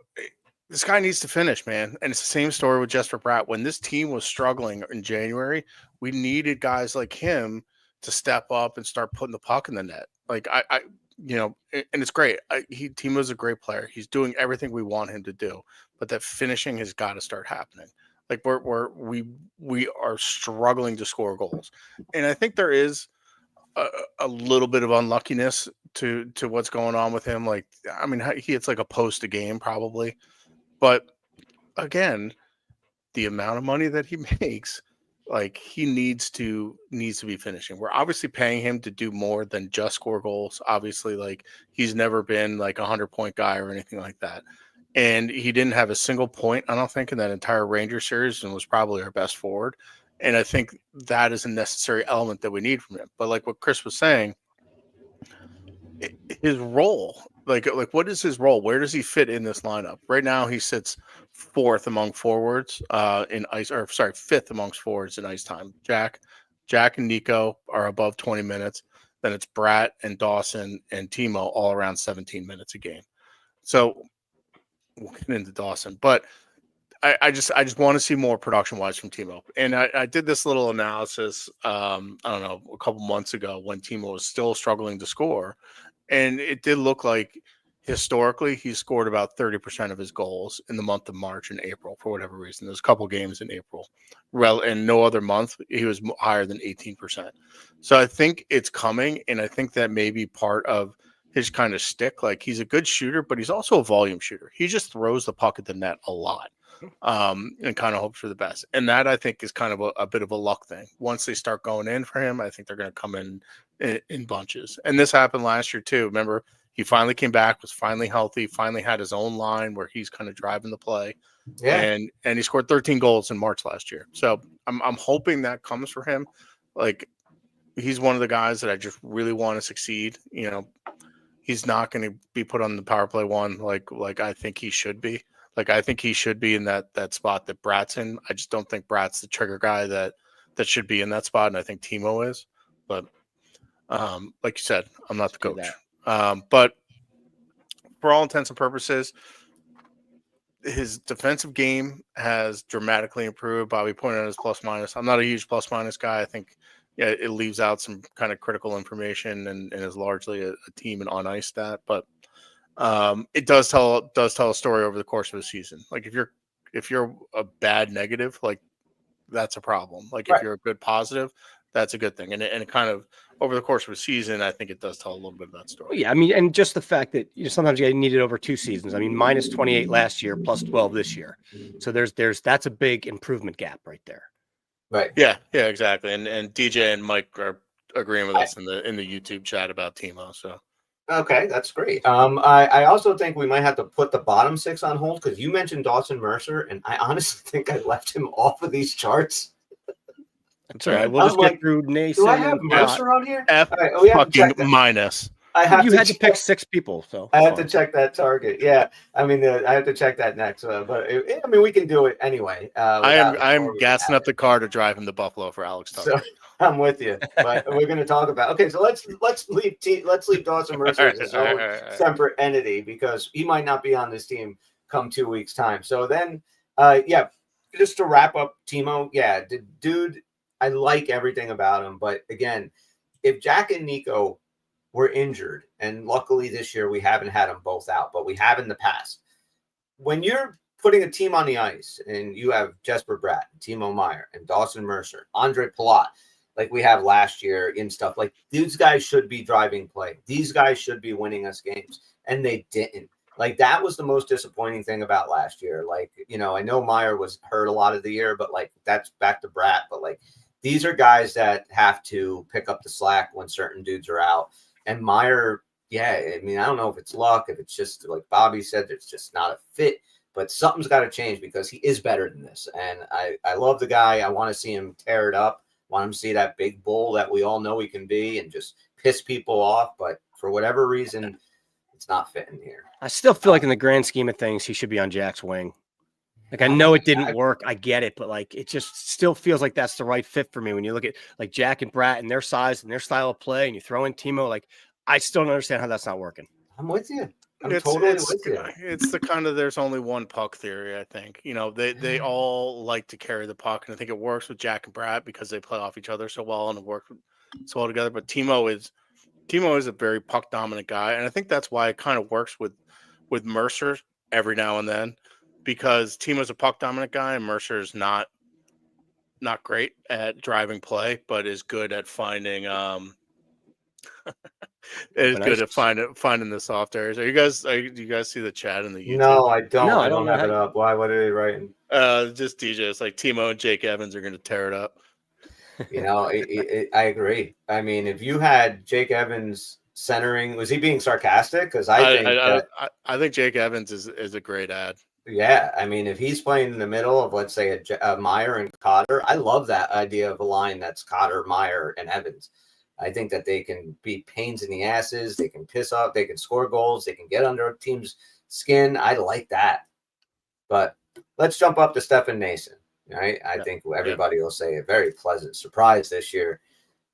[SPEAKER 4] this guy needs to finish, man. And it's the same story with Jesper Bratt. When this team was struggling in January, we needed guys like him to step up and start putting the puck in the net. Like and it's great. Timo's a great player. He's doing everything we want him to do, but that finishing has got to start happening. Like we are struggling to score goals, and I think there is a little bit of unluckiness to what's going on with him. Like, I mean, he hits like a post a game probably, but again, the amount of money that he makes, Like he needs to be finishing. We're obviously paying him to do more than just score goals. Obviously, like he's never been like 100-point guy or anything like that. And he didn't have a single point, I don't think, in that entire Ranger series, and was probably our best forward. And I think that is a necessary element that we need from him. But like what Chris was saying, his role, like what is his role? Where does he fit in this lineup? Right now, he sits fourth among forwards fifth amongst forwards in ice time. Jack and Nico are above 20 minutes. Then it's Bratt and Dawson and Timo all around 17 minutes a game. So we'll get into Dawson, but I just want to see more production wise from Timo. And I did this little analysis, I don't know, a couple months ago when Timo was still struggling to score. And it did look like historically he scored about 30% of his goals in the month of March and April for whatever reason. There's a couple games in April. And no other month he was higher than 18%. So I think it's coming, and I think that may be part of his kind of stick. Like he's a good shooter, but he's also a volume shooter. He just throws the puck at the net a lot. And kind of hopes for the best. And that I think is kind of a bit of a luck thing. Once they start going in for him, I think they're going to come in bunches. And this happened last year too. Remember, he finally came back, was finally healthy, finally had his own line where he's kind of driving the play.
[SPEAKER 2] Yeah.
[SPEAKER 4] And he scored 13 goals in March last year. So I'm hoping that comes for him. Like he's one of the guys that I just really want to succeed. You know, he's not going to be put on the power play one like I think he should be. Like I think he should be in that spot that Bratt's in. I just don't think Bratt's the trigger guy that should be in that spot, and I think Timo is. But like you said, I'm not the coach. But for all intents and purposes, his defensive game has dramatically improved. Bobby pointed out his plus minus. I'm not a huge plus minus guy. I think it leaves out some kind of critical information and is largely a team and on ice stat, but. It does tell a story over the course of a season. Like if you're a bad negative, like that's a problem. Like if you're a good positive, that's a good thing. And it kind of over the course of a season, I think it does tell a little bit of that story.
[SPEAKER 3] Yeah, I mean, and just the fact that sometimes you need it over 2 seasons. I mean, minus 28 last year, plus 12 this year. So that's a big improvement gap right there.
[SPEAKER 2] Right.
[SPEAKER 4] Yeah, exactly. And DJ and Mike are agreeing with us in the YouTube chat about Timo. So.
[SPEAKER 2] Okay, that's great. I also think we might have to put the bottom 6 on hold because you mentioned Dawson Mercer, and I honestly think I left him off of these charts.
[SPEAKER 3] That's all right. We'll just get through Nason.
[SPEAKER 2] Do I have Mercer on here?
[SPEAKER 4] F fucking minus.
[SPEAKER 3] You had to pick 6 people, so
[SPEAKER 2] I have to check that target. Yeah, I mean, I have to check that next. But I mean, we can do it anyway.
[SPEAKER 4] I am gassing up the car to drive him to Buffalo for Alex Tucker.
[SPEAKER 2] So, I'm with you, but we're going to talk about. Okay, so let's leave Dawson Mercer as his own separate entity because he might not be on this team come 2 weeks time. So then, just to wrap up, Timo, the dude, I like everything about him, but again, if Jack and Nico were injured, and luckily this year we haven't had them both out, but we have in the past. When you're putting a team on the ice and you have Jesper Bratt, Timo Meier, and Dawson Mercer, Andre Palat, like we have last year in stuff, like these guys should be driving play. These guys should be winning us games, and they didn't. Like that was the most disappointing thing about last year. Like, I know Meier was hurt a lot of the year, but like that's back to Bratt. But like these are guys that have to pick up the slack when certain dudes are out. And Meier, I mean, I don't know if it's luck, if it's just like Bobby said, it's just not a fit, but something's got to change because he is better than this. And I love the guy. I want to see him tear it up. Want him to see that big bull that we all know he can be and just piss people off. But for whatever reason, it's not fitting here.
[SPEAKER 3] I still feel like in the grand scheme of things, he should be on Jack's wing. Like, I know it didn't work. I get it. But like, it just still feels like that's the right fit for me. When you look at like Jack and Bratt and their size and their style of play and you throw in Timo, like I still don't understand how that's not working.
[SPEAKER 2] I'm with you. I'm totally with you.
[SPEAKER 4] It's the kind of there's only one puck theory, I think. They all like to carry the puck, and I think it works with Jack and Bratt because they play off each other so well and it works so well together. But Timo is a very puck dominant guy, and I think that's why it kind of works with Mercer every now and then, because Timo's a puck dominant guy and Mercer's not great at driving play, but is good at finding it's good at finding the soft areas. Do you guys see the chat in the YouTube?
[SPEAKER 2] No, I don't. I don't have it up. Why? What are they writing?
[SPEAKER 4] Just DJ. It's like Timo and Jake Evans are going to tear it up.
[SPEAKER 2] I agree. I mean, if you had Jake Evans centering, was he being sarcastic? Because I think that,
[SPEAKER 4] I think Jake Evans is a great ad.
[SPEAKER 2] yeah, I mean, if he's playing in the middle of, let's say, a Meyer and Cotter, I love that idea of a line that's Cotter, Meyer, and Evans. I think that they can be pains in the asses. They can piss off. They can score goals. They can get under a team's skin. I like that. But let's jump up to Stefan Nason. Right? I think everybody will say a very pleasant surprise this year.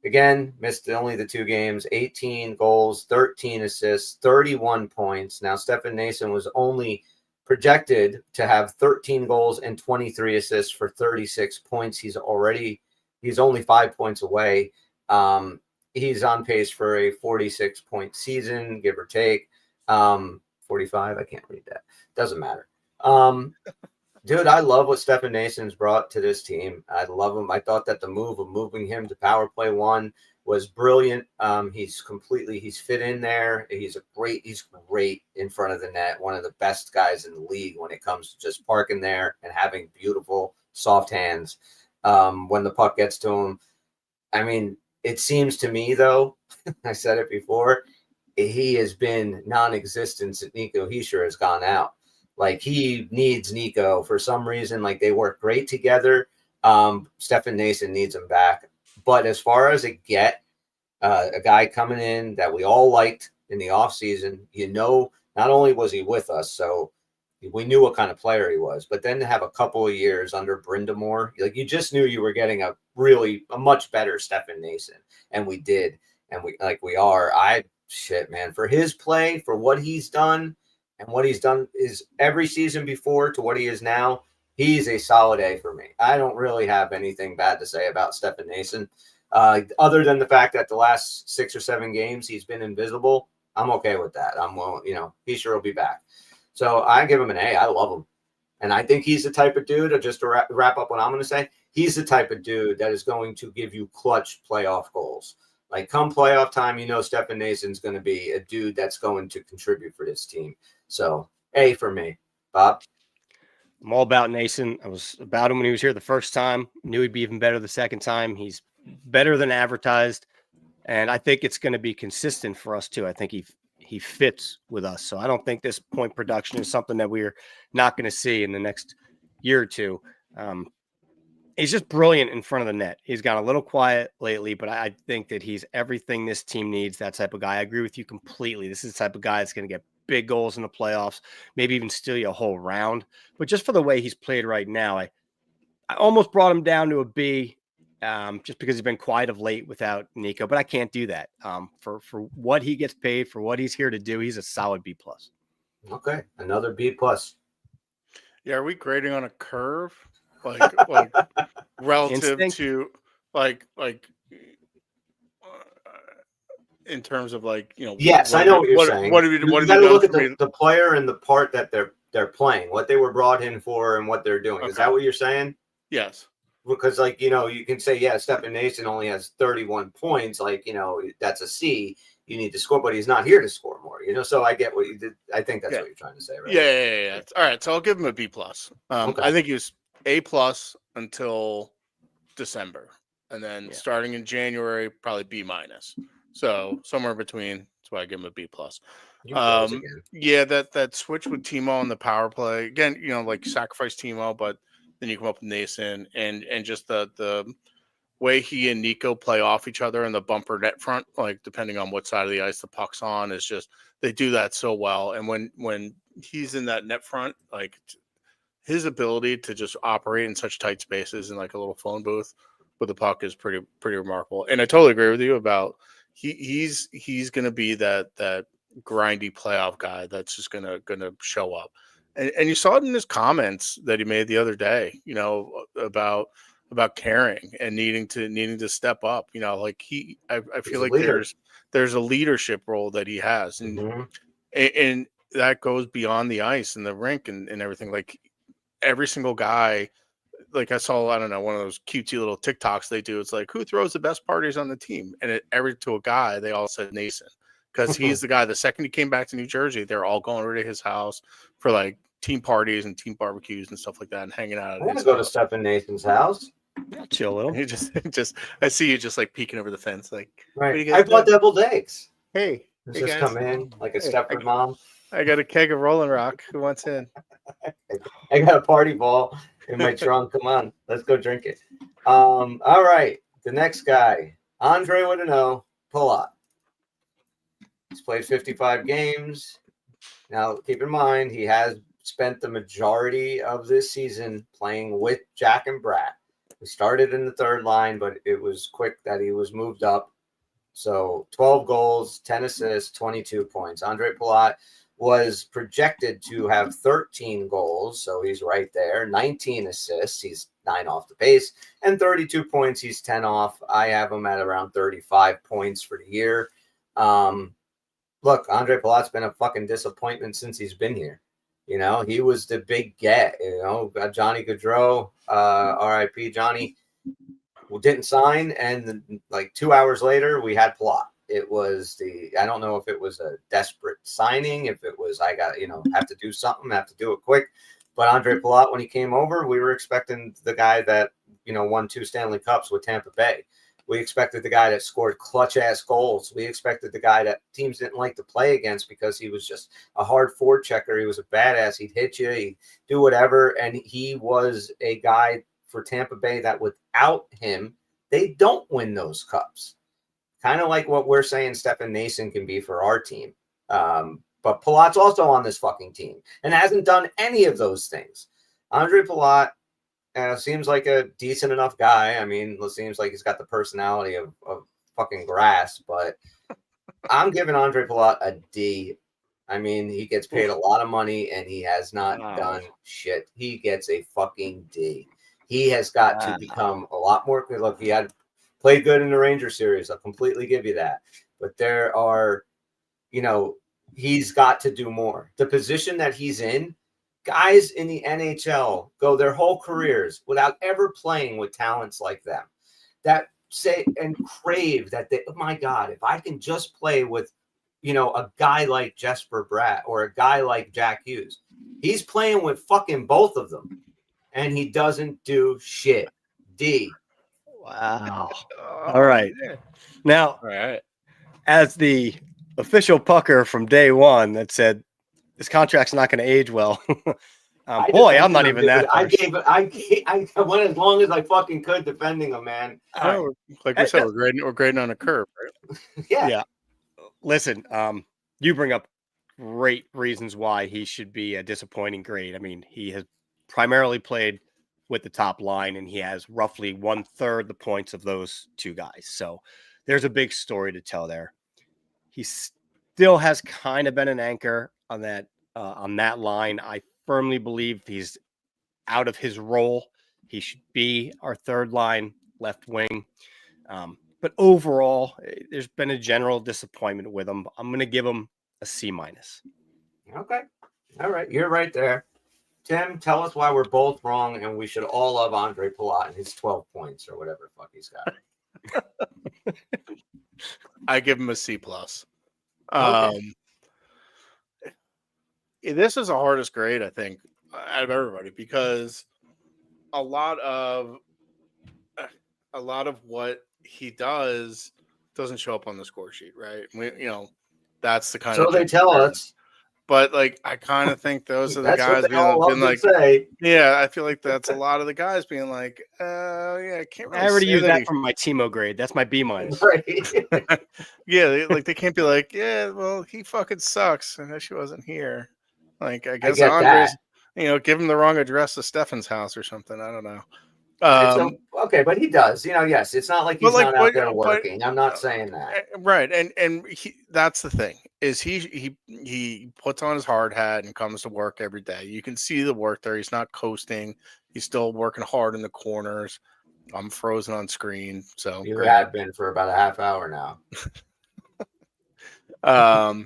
[SPEAKER 2] Again, missed only the 2 games, 18 goals, 13 assists, 31 points. Now, Stefan Nason was only projected to have 13 goals and 23 assists for 36 points. He's only 5 points away. He's on pace for a 46-point season, give or take. 45, I can't read that. Doesn't matter. Dude, I love what Stefan Nason's brought to this team. I love him. I thought that the move of moving him to power play 1 was brilliant. He's fit in there. He's great in front of the net. One of the best guys in the league when it comes to just parking there and having beautiful, soft hands when the puck gets to him. I mean, it seems to me, though, I said it before, he has been non-existent since Nico Hischier has gone out. Like, he needs Nico for some reason. Like, they work great together. Stefan Nason needs him back. But as far as a guy coming in that we all liked in the offseason, not only was he with us, so we knew what kind of player he was, but then to have a couple of years under Brindamore, like, you just knew you were getting a much better Stefan Nason. And we did. And man, for his play, for what he's done, and what he's done is every season before to what he is now, he's a solid A for me. I don't really have anything bad to say about Stefan Nason, other than the fact that the last 6 or 7 games he's been invisible. I'm okay with that. He sure will be back. So I give him an A. I love him. And I think he's the type of dude, just to wrap up what I'm going to say, he's the type of dude that is going to give you clutch playoff goals. Like, come playoff time, Stefan Nason's going to be a dude that's going to contribute for this team. So, A for me. Bob?
[SPEAKER 3] I'm all about Nason. I was about him when he was here the first time. Knew he'd be even better the second time. He's better than advertised. And I think it's going to be consistent for us, too. I think he fits with us. So I don't think this point production is something that we're not going to see in the next year or two. He's just brilliant in front of the net. He's got a little quiet lately, but I think that he's everything this team needs, that type of guy. I agree with you completely. This is the type of guy that's going to get big goals in the playoffs, maybe even steal you a whole round. But just for the way he's played right now, I almost brought him down to a B just because he's been quiet of late without Nico. But I can't do that. For what he gets paid, for what he's here to do, he's a solid B+.
[SPEAKER 2] Okay, another B+.
[SPEAKER 4] Yeah, are we grading on a curve? Like relative
[SPEAKER 3] Instinct?
[SPEAKER 4] to in terms of
[SPEAKER 2] yes, I know what you're saying.
[SPEAKER 4] What have you
[SPEAKER 2] got to look at the player and the part that they're playing, what they were brought in for, and what they're doing. Okay. Is that what you're saying?
[SPEAKER 4] Yes.
[SPEAKER 2] Because you can say, yeah, Stefan Nason only has 31 points. That's a C. You need to score, but he's not here to score more. So I get what you did. I think that's what you're trying to say, right?
[SPEAKER 4] Yeah. All right, so I'll give him a B+. Okay. I think he was A+ until December, and then starting in January, probably B-. So somewhere in between. That's why I give him a B+. That switch with Timo on the power play again. Sacrifice Timo, but then you come up with Nason and just the way he and Nico play off each other in the bumper net front, depending on what side of the ice the puck's on, is just they do that so well. And when he's in that net front, his ability to just operate in such tight spaces in a little phone booth with the puck is pretty remarkable. And I totally agree with you about he's going to be that grindy playoff guy that's just going to show up. And you saw it in his comments that he made the other day, about caring and needing to step up. I feel like there's a leadership role that he has, and and that goes beyond the ice and the rink and everything. Every single guy, I saw, I don't know, one of those cutesy little TikToks they do. It's who throws the best parties on the team? And to a guy, they all said Nason, because he's the guy. The second he came back to New Jersey, they're all going over to his house for team parties and team barbecues and stuff like that, and hanging out.
[SPEAKER 2] I want to go to Stefan Nason's house.
[SPEAKER 3] Yeah, chill a little.
[SPEAKER 4] You just I see you just like peeking over the fence, like what
[SPEAKER 2] Right.
[SPEAKER 4] do you
[SPEAKER 2] I
[SPEAKER 4] guys
[SPEAKER 2] bought
[SPEAKER 4] doing?
[SPEAKER 2] deviled eggs.
[SPEAKER 4] Hey,
[SPEAKER 2] Let's
[SPEAKER 4] hey
[SPEAKER 2] just
[SPEAKER 4] guys.
[SPEAKER 2] come in like a
[SPEAKER 4] Hey,
[SPEAKER 2] Stepford mom.
[SPEAKER 4] I got a keg of Rolling Rock. Who wants in?
[SPEAKER 2] I got a party ball in my trunk. Come on, let's go drink it. All right. The next guy, Andre Wadeno, Palat. He's played 55 games. Now, keep in mind, he has spent the majority of this season playing with Jack and Brat. He started in the third line, but it was quick that he was moved up. So 12 goals, 10 assists, 22 points. Andre Palat was projected to have 13 goals, so he's right there. 19 assists, he's 9 off the pace, and 32 points, he's 10 off. I have him at around 35 points for the year. Look, Andre Palat's been a fucking disappointment since he's been here. You know, he was the big get. You know, got Johnny Gaudreau, R.I.P. Johnny, who didn't sign, and like 2 hours later, we had Palat. It was I don't know if it was a desperate signing, if it was I got have to do something, have to do it quick. But Andre Palat, when he came over, we were expecting the guy that won 2 Stanley Cups with Tampa Bay. We expected the guy that scored clutch-ass goals. We expected the guy that teams didn't like to play against because he was just a hard forward checker. He was a badass. He'd hit you. He'd do whatever. And he was a guy for Tampa Bay that without him, they don't win those cups. Kind of like what we're saying Stefan Nason can be for our team. But Palat's also on this fucking team and hasn't done any of those things. Andre Palat seems like a decent enough guy. I mean, it seems like he's got the personality of fucking grass, but I'm giving Andre Palat a D. I mean, he gets paid a lot of money and he has not done shit. He gets a fucking D. He has got to become a lot more. Look, he had played good in the Ranger series. I'll completely give you that. But there are, he's got to do more. The position that he's in, guys in the NHL go their whole careers without ever playing with talents like them that say and crave that they, oh my God, if I can just play with, a guy like Jesper Bratt or a guy like Jack Hughes. He's playing with fucking both of them and he doesn't do shit. D.
[SPEAKER 3] Wow. All right. Now,
[SPEAKER 4] All right.
[SPEAKER 3] as the official pucker from day one that said this contract's not going to age well. Boy, I'm not even that harsh.
[SPEAKER 2] I went as long as I fucking could defending him, man.
[SPEAKER 4] No, like we said, we're grading on a curve, right?
[SPEAKER 3] Yeah. Listen, you bring up great reasons why he should be a disappointing grade. I mean, he has primarily played with the top line, and he has roughly 1/3 the points of those two guys. So there's a big story to tell there. He still has kind of been an anchor on that line. I firmly believe he's out of his role. He should be our third line left wing. But overall, there's been a general disappointment with him. I'm going to give him a C-.
[SPEAKER 2] Okay. All right. You're right there. Tim, tell us why we're both wrong and we should all love Andre Palat and his 12 points or whatever the fuck he's got.
[SPEAKER 4] I give him a C+.
[SPEAKER 2] Okay.
[SPEAKER 4] This is the hardest grade, I think, out of everybody because a lot of what he does doesn't show up on the score sheet, right? That's the kind of
[SPEAKER 2] so they tell us.
[SPEAKER 4] But like, I kind of think those are the guys
[SPEAKER 2] being like,
[SPEAKER 4] say. Yeah, I feel like that's a lot of the guys being like, yeah, I can't. Really
[SPEAKER 3] I already used that from my Timo grade. That's my B-.
[SPEAKER 2] Right.
[SPEAKER 4] Yeah, like they can't be like, yeah, well, he fucking sucks. I wish he wasn't here. Like, I guess Andre's, give him the wrong address to Stefan's house or something. I don't know.
[SPEAKER 2] Okay, but he does. Yes, it's not like he's not out there working. I'm not saying that.
[SPEAKER 4] Right, and that's the thing is he puts on his hard hat and comes to work every day. You can see the work there. He's not coasting. He's still working hard in the corners. I'm frozen on screen, so
[SPEAKER 2] you have been for about a half hour now.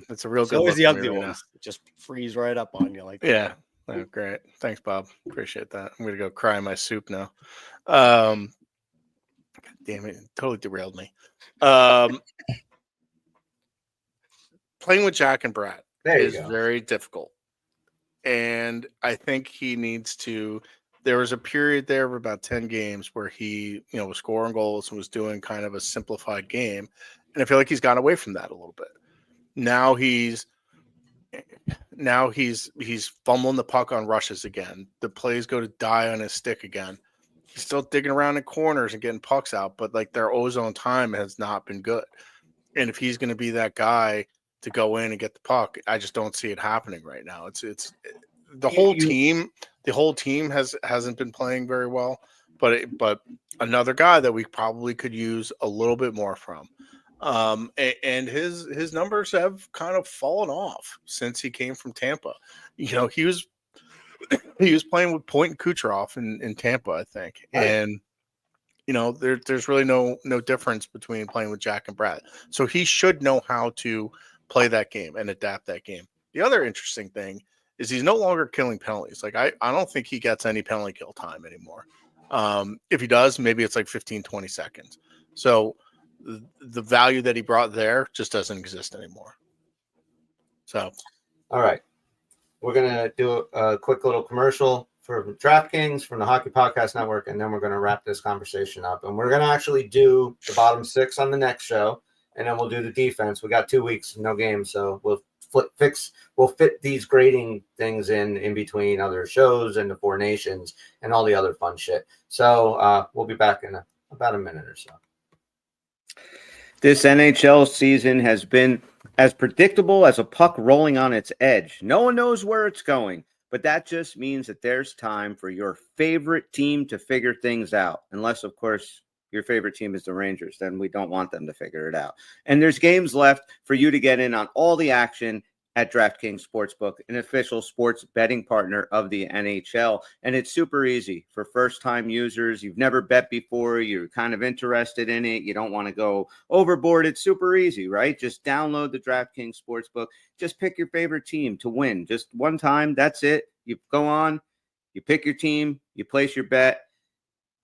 [SPEAKER 4] It's a real good.
[SPEAKER 3] Always the ugly ones. Just freeze right up on you like that.
[SPEAKER 4] Yeah. Oh, great. Thanks, Bob. Appreciate that. I'm gonna go cry in my soup now. Damn it, totally derailed me. Playing with Jack and Brat is very difficult. And I think he needs to there was a period there of about 10 games where he, was scoring goals and was doing kind of a simplified game. And I feel like he's gone away from that a little bit. Now he's fumbling the puck on rushes again. The plays go to die on his stick again. He's still digging around in corners and getting pucks out, but like their ozone time has not been good. And if he's going to be that guy to go in and get the puck, I just don't see it happening right now. It's the whole team. The whole team hasn't been playing very well, but another guy that we probably could use a little bit more from. And his numbers have kind of fallen off since he came from Tampa. He was playing with Point and Kucherov in Tampa, I think, and there's really no difference between playing with Jack and Brad. So he should know how to play that game and adapt that game. The other interesting thing is he's no longer killing penalties. Like I don't think he gets any penalty kill time anymore. If he does, maybe it's like 15, 20 seconds. So the value that he brought there just doesn't exist anymore. So,
[SPEAKER 2] all right. We're going to do a quick little commercial for DraftKings from the Hockey Podcast Network, and then we're going to wrap this conversation up. And we're going to actually do the bottom six on the next show, and then we'll do the defense. We got 2 weeks, no games, so we'll fit these grading things in between other shows and the Four Nations and all the other fun shit. So we'll be back in about a minute or so.
[SPEAKER 5] This NHL season has been as predictable as a puck rolling on its edge. No one knows where it's going, but that just means that there's time for your favorite team to figure things out. Unless, of course, your favorite team is the Rangers, then we don't want them to figure it out. And there's games left for you to get in on all the action at DraftKings Sportsbook, an official sports betting partner of the NHL. And it's super easy for first-time users. You've never bet before. You're kind of interested in it. You don't want to go overboard. It's super easy, right? Just download the DraftKings Sportsbook. Just pick your favorite team to win. Just one time, that's it. You go on, you pick your team, you place your bet,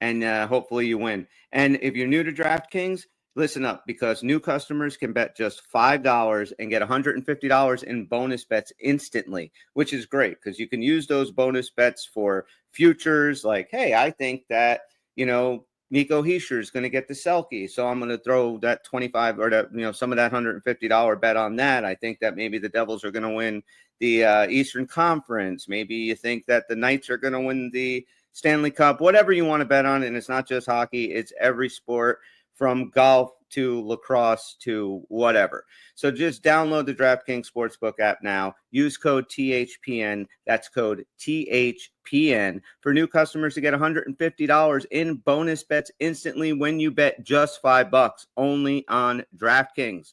[SPEAKER 5] and hopefully you win. And if you're new to DraftKings, listen up, because new customers can bet just $5 and get $150 in bonus bets instantly, which is great because you can use those bonus bets for futures. Like, hey, I think that, Nico Hischier is going to get the Selke, so I'm going to throw that 25 or that, some of that $150 bet on that. I think that maybe the Devils are going to win the Eastern Conference. Maybe you think that the Knights are going to win the Stanley Cup, whatever you want to bet on. And it's not just hockey, it's every sport, from golf to lacrosse to whatever. So just download the DraftKings Sportsbook app now. Use code THPN. That's code THPN for new customers to get $150 in bonus bets instantly when you bet just $5 only on DraftKings.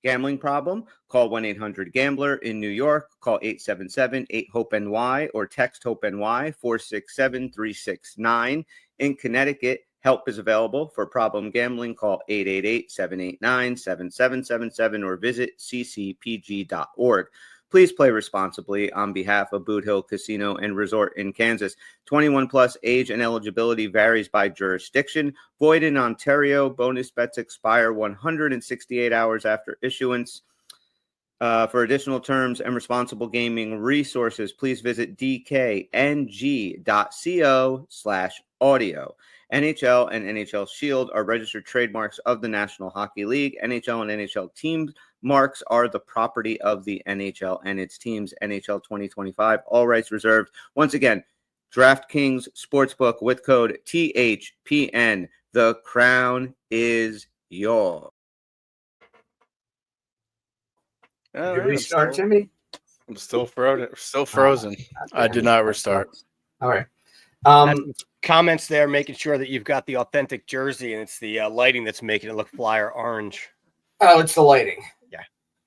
[SPEAKER 5] Gambling problem? Call 1-800-GAMBLER in New York. Call 877-8-HOPE-NY or text HOPE-NY 467-369. In Connecticut, help is available for problem gambling. Call 888-789-7777 or visit ccpg.org. Please play responsibly on behalf of Boot Hill Casino and Resort in Kansas. 21 plus, age and eligibility varies by jurisdiction. Void in Ontario. Bonus bets expire 168 hours after issuance. For additional terms and responsible gaming resources, please visit dkng.co/audio. NHL and NHL Shield are registered trademarks of the National Hockey League. NHL and NHL team marks are the property of the NHL and its teams. NHL 2025, all rights reserved. Once again, DraftKings Sportsbook with code THPN. The crown is yours.
[SPEAKER 2] Did you restart, Timmy?
[SPEAKER 4] I'm still frozen. I did not restart.
[SPEAKER 2] All right.
[SPEAKER 3] Comments there, making sure that you've got the authentic jersey, and it's the lighting that's making it look flyer orange.
[SPEAKER 2] Oh, it's the lighting.
[SPEAKER 3] Yeah,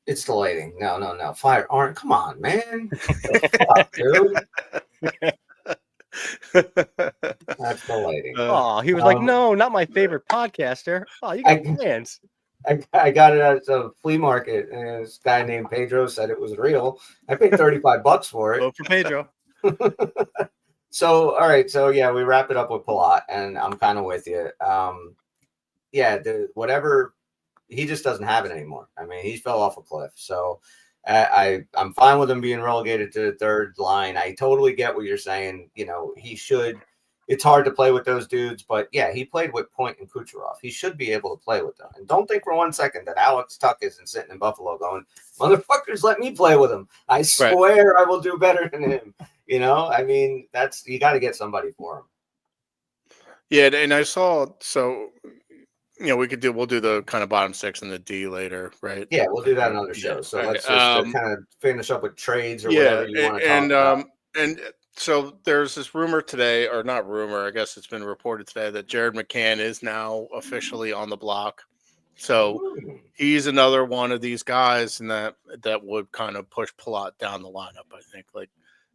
[SPEAKER 2] it's the lighting. No, fire orange. Come on, man. Fuck, dude. That's the lighting.
[SPEAKER 3] Oh, he was like, "No, not my favorite podcaster." Oh, you got plans.
[SPEAKER 2] I got it at a flea market, and this guy named Pedro said it was real. I paid $35 for it.
[SPEAKER 3] Vote for Pedro.
[SPEAKER 2] So, all right. So, yeah, we wrap it up with Palat, and I'm kind of with you. Whatever, he just doesn't have it anymore. I mean, he fell off a cliff. So, I'm fine with him being relegated to the third line. I totally get what you're saying. He should it's hard to play with those dudes. But yeah, he played with Point and Kucherov. He should be able to play with them. And don't think for 1 second that Alex Tuck isn't sitting in Buffalo going, motherfuckers, let me play with him. I swear I will do better than him. You know, I mean, you got to get somebody for him.
[SPEAKER 4] Yeah, and I saw we'll do the kind of bottom 6 and the D later, right?
[SPEAKER 2] Yeah, we'll do that another show. So let's just kind of finish up with trades or whatever you want to talk about.
[SPEAKER 4] And so there's this rumor today, or not rumor, I guess it's been reported today that Jared McCann is now officially on the block. So he's another one of these guys, and that would kind of push Palat down the lineup. I think,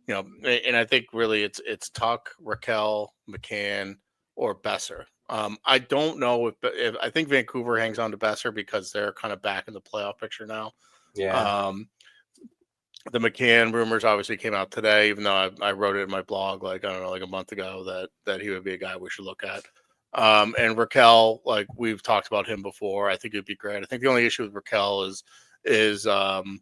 [SPEAKER 4] and I think really it's Tuck, Raquel, McCann, or Besser. I don't know if I think Vancouver hangs on to Besser because they're kind of back in the playoff picture now.
[SPEAKER 2] Yeah.
[SPEAKER 4] The McCann rumors obviously came out today, even though I wrote it in my blog like a month ago that he would be a guy we should look at. And Raquel, like we've talked about him before, I think it'd be great. I think the only issue with Raquel is he's been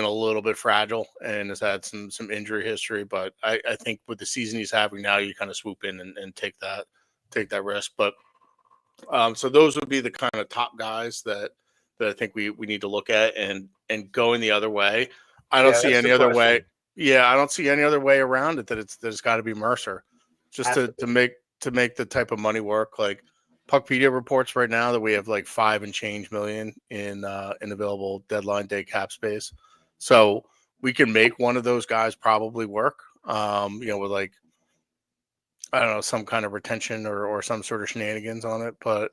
[SPEAKER 4] a little bit fragile and has had some injury history. But I think with the season he's having now, you kind of swoop in and take that risk. But so those would be the kind of top guys that I think we need to look at and going the other way. I don't see any other way. Yeah, I don't see any other way around it that it's got to be Mercer, just to make the type of money work. Like Puckpedia reports right now that we have like $5 and change million in available deadline day cap space, so we can make one of those guys probably work. With like I don't know, some kind of retention or some sort of shenanigans on it, but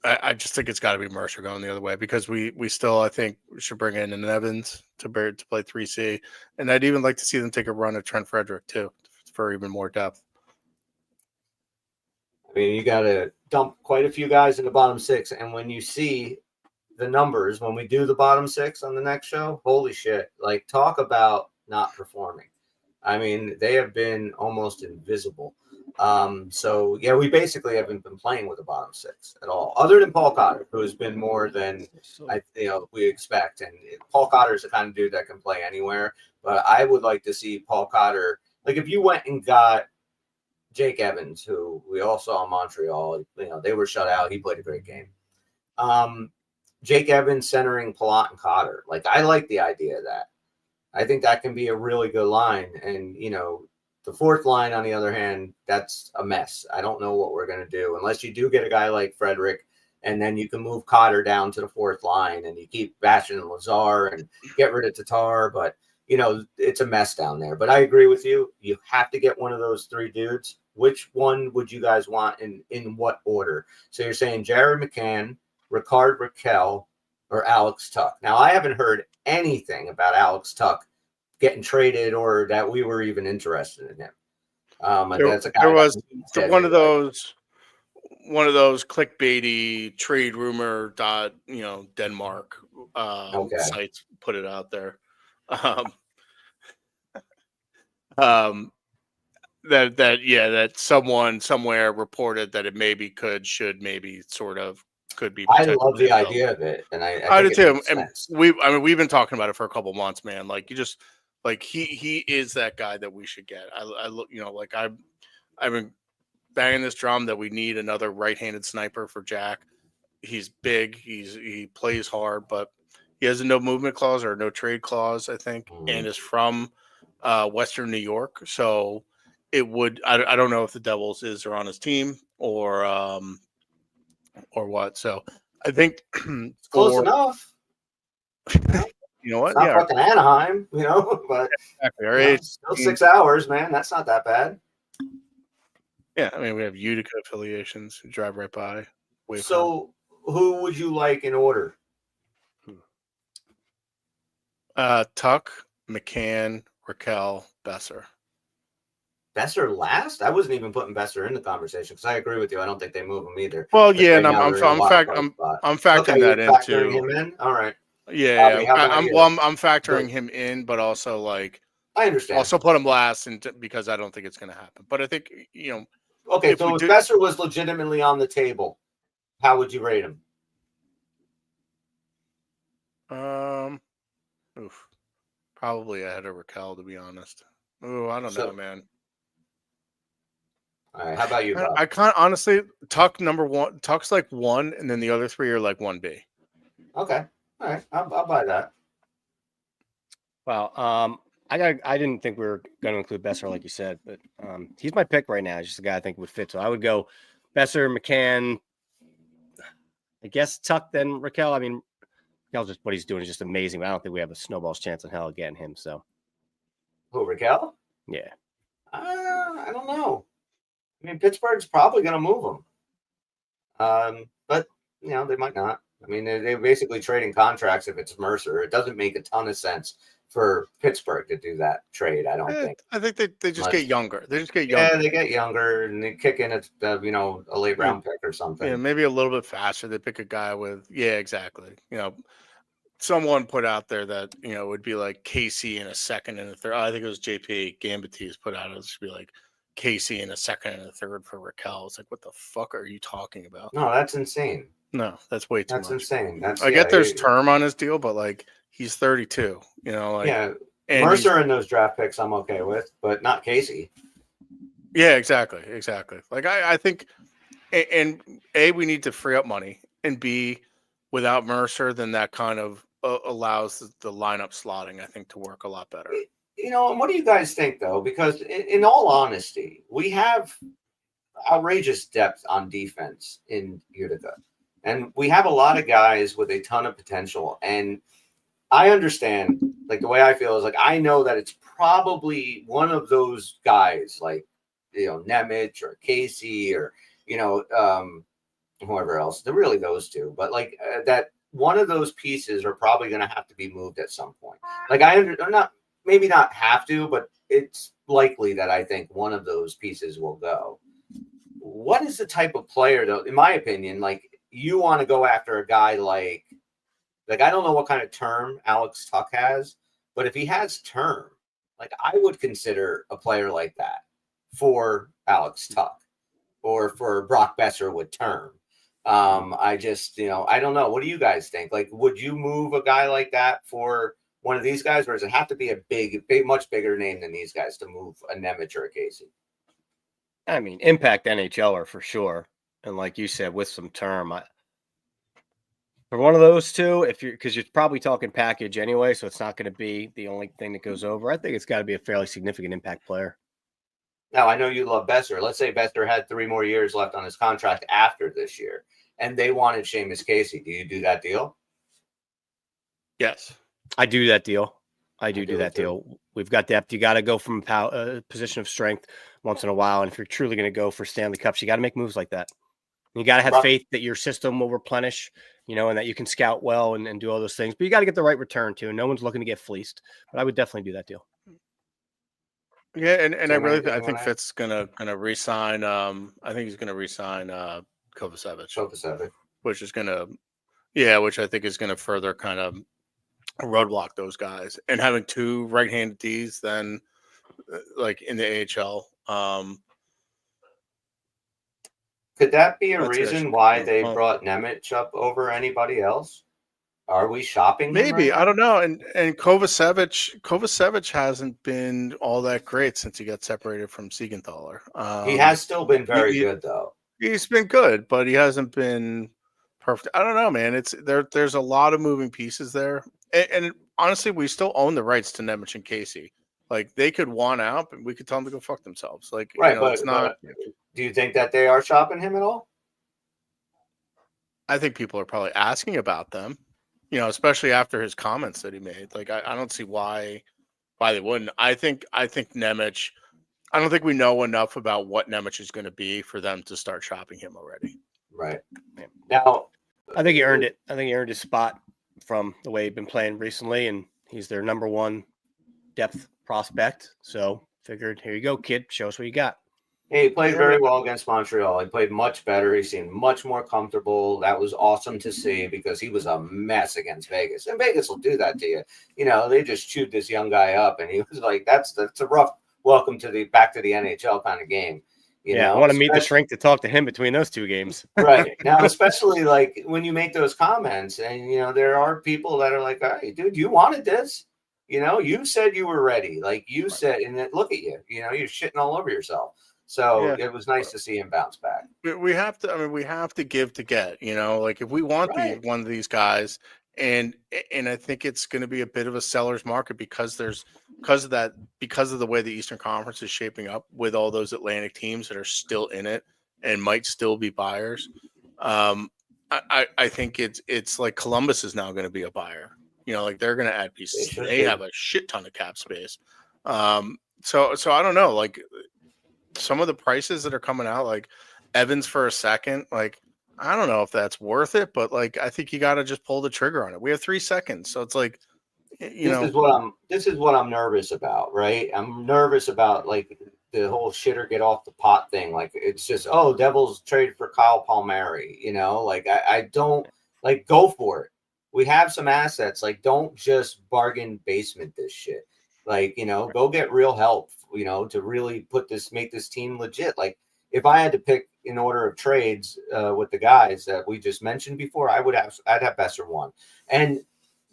[SPEAKER 4] I just think it's got to be Mercer going the other way because we still, I think, should bring in an Evans to play 3C. And I'd even like to see them take a run at Trent Frederick, too, for even more depth.
[SPEAKER 2] I mean, you got to dump quite a few guys in the bottom 6. And when you see the numbers, when we do the bottom 6 on the next show, holy shit. Like, talk about not performing. I mean, they have been almost invisible. So yeah, we basically haven't been playing with the bottom 6 at all, other than Paul Cotter, who has been more than we expect. And Paul Cotter is the kind of dude that can play anywhere. But I would like to see Paul Cotter, like if you went and got Jake Evans, who we all saw in Montreal, they were shut out. He played a great game. Jake Evans centering Palat and Cotter. Like I like the idea of that. I think that can be a really good line. And the fourth line, on the other hand, that's a mess. I don't know what we're going to do unless you do get a guy like Frederick, and then you can move Cotter down to the fourth line and you keep bashing Lazar and get rid of Tatar. But, it's a mess down there. But I agree with you. You have to get one of those 3 dudes. Which one would you guys want in what order? So you're saying Jared McCann, Ricard Raquel, or Alex Tuck. Now, I haven't heard anything about Alex Tuck getting traded or that we were even interested in him.
[SPEAKER 4] There was one of those clickbaity trade rumor Denmark sites put it out there. That someone somewhere reported that it could be.
[SPEAKER 2] I love the idea of it, and I
[SPEAKER 4] do too. And we've been talking about it for a couple months, man. Like he is that guy that we should get. I've been banging this drum that we need another right-handed sniper for Jack. He's big. He plays hard, but he has a no movement clause or no trade clause, I think, and is from Western New York. So it would. I don't know if the Devils are on his team or what. So I think
[SPEAKER 2] it's close enough.
[SPEAKER 4] You know what?
[SPEAKER 2] It's not fucking Anaheim, but
[SPEAKER 4] exactly.
[SPEAKER 2] Still 6 hours, man. That's not that bad.
[SPEAKER 4] Yeah, I mean, we have Utica affiliations. You drive right by.
[SPEAKER 2] So who would you like in order?
[SPEAKER 4] Tuck, McCann, Raquel, Besser.
[SPEAKER 2] Besser last? I wasn't even putting Besser in the conversation because I agree with you. I don't think they move him either.
[SPEAKER 4] Well, yeah, and I'm factoring that in too.
[SPEAKER 2] Him in? All right.
[SPEAKER 4] Yeah, I'm factoring him in, but also like
[SPEAKER 2] I understand.
[SPEAKER 4] Also put him last, because I don't think it's going to happen. But I think
[SPEAKER 2] Okay, so if Besser was legitimately on the table, how would you rate him?
[SPEAKER 4] Probably ahead of Raquel, to be honest. Oh, I don't know, man.
[SPEAKER 2] All right. How about you, Bob?
[SPEAKER 4] I can't honestly. Tuck number one. Tuck's like 1, and then the other 3 are like 1B.
[SPEAKER 2] Okay. All right. I'll buy that.
[SPEAKER 3] Well, I didn't think we were going to include Besser like you said, but he's my pick right now. He's just a guy I think would fit. So I would go Besser, McCann, I guess Tuck, then Raquel. I mean, Raquel's just what he's doing is just amazing. But I don't think we have a snowball's chance in hell of getting him. So
[SPEAKER 2] Who, Raquel?
[SPEAKER 3] yeah,
[SPEAKER 2] I don't know. I mean, Pittsburgh's probably going to move him. But they might not. I mean, they're basically trading contracts if it's Mercer. It doesn't make a ton of sense for Pittsburgh to do that trade, I don't think.
[SPEAKER 4] I think they just get younger. They just get younger.
[SPEAKER 2] Yeah, they get younger and they kick in at a late round pick or something.
[SPEAKER 4] Yeah, maybe a little bit faster. They pick a guy with exactly. Someone put out there that would be like Casey in a second and a third. I think it was JP Gambatese put out it should be like Casey in a second and a third for Raquel. It's like, what the fuck are you talking about?
[SPEAKER 2] No, that's insane.
[SPEAKER 4] No, that's way too much.
[SPEAKER 2] That's insane.
[SPEAKER 4] I get there's term on his deal, but like he's 32.
[SPEAKER 2] And Mercer and those draft picks I'm okay with, but not Casey.
[SPEAKER 4] Yeah, exactly. Like I think, and A, we need to free up money, and B, without Mercer, then that kind of allows the lineup slotting, I think, to work a lot better.
[SPEAKER 2] And what do you guys think, though? Because in all honesty, we have outrageous depth on defense in Utica. And we have a lot of guys with a ton of potential. And I understand, like, the way I feel is, like, I know that it's probably one of those guys, like, Nemec or Casey or, whoever else. They're really those two. But, like, that one of those pieces are probably going to have to be moved at some point. Like, I'm not, maybe not have to, but it's likely that I think one of those pieces will go. What is the type of player, though, in my opinion, like, you want to go after a guy like I don't know what kind of term Alex Tuck has, but if he has term, like, I would consider a player like that for Alex Tuck or for Brock Besser with term. I just, I don't know. What do you guys think? Like, would you move a guy like that for one of these guys, or does it have to be a big, much bigger name than these guys to move a Nemec or a Casey?
[SPEAKER 3] I mean, impact NHLer for sure. And like you said, with some term, for one of those two, because you're probably talking package anyway, so it's not going to be the only thing that goes over. I think it's got to be a fairly significant impact player.
[SPEAKER 2] Now, I know you love Besser. Let's say Besser had 3 more years left on his contract after this year, and they wanted Seamus Casey. Do you do that deal?
[SPEAKER 4] Yes.
[SPEAKER 3] I do that deal. I do that deal. We've got depth. You got to go from a position of strength once in a while. And if you're truly going to go for Stanley Cups, you got to make moves like that. You got to have faith that your system will replenish, and that you can scout well and do all those things. But you got to get the right return too. And no one's looking to get fleeced. But I would definitely do that deal.
[SPEAKER 4] Yeah, and I think Fitt's gonna re-sign. I think he's gonna re-sign Kovacevic, which is which I think is gonna further kind of roadblock those guys. And having 2 right-handed Ds, then like in the AHL.
[SPEAKER 2] Could that be a reason why they brought Nemec up over anybody else? Are we shopping?
[SPEAKER 4] Maybe, I don't know. And Kovacevic hasn't been all that great since he got separated from Siegenthaler.
[SPEAKER 2] He has still been very good, though.
[SPEAKER 4] He's been good, but he hasn't been perfect. I don't know, man. It's there's a lot of moving pieces there. And honestly, we still own the rights to Nemec and Casey. Like, they could want out, and we could tell them to go fuck themselves. Like,
[SPEAKER 2] right,
[SPEAKER 4] it's not.
[SPEAKER 2] Do you think that they are shopping him at all?
[SPEAKER 4] I think people are probably asking about them. Especially after his comments that he made. Like, I don't see why they wouldn't. I think Nemec. I don't think we know enough about what Nemec is going to be for them to start shopping him already.
[SPEAKER 2] Right. Now,
[SPEAKER 3] I think he earned it. I think he earned his spot from the way he's been playing recently, and he's their number 1 depth prospect. So figured, here you go, kid. Show us what you got.
[SPEAKER 2] Hey, he played very well against Montreal. He played much better. He seemed much more comfortable. That was awesome to see because he was a mess against Vegas. And Vegas will do that to you. They just chewed this young guy up, and he was like, that's a rough welcome to back to the NHL kind of game.
[SPEAKER 3] I want to meet the shrink to talk to him between those 2 games.
[SPEAKER 2] Right. Now, especially like when you make those comments and, there are people that are like, hey, dude, you wanted this. You said you were ready. Like you said, and then look at you, you're shitting all over yourself. So it was nice to see him bounce back.
[SPEAKER 4] We have to. I mean, we have to give to get. Like if we want one of these guys, and I think it's going to be a bit of a seller's market because of the way the Eastern Conference is shaping up with all those Atlantic teams that are still in it and might still be buyers. I think it's like Columbus is now going to be a buyer. Like they're going to add pieces. They have a shit ton of cap space. So I don't know. Like some of the prices that are coming out, like Evans for a second, like I don't know if that's worth it, but like I think you got to just pull the trigger on it. We have 3 seconds, so it's like
[SPEAKER 2] this is what I'm nervous about, right? I'm nervous about like the whole shit or get off the pot thing. Like it's just Devils trade for Kyle Palmieri, like I don't like go for it. We have some assets, like don't just bargain basement this shit. Like, go get real help, to really make this team legit. Like if I had to pick in order of trades with the guys that we just mentioned before, I'd have Besser 1. And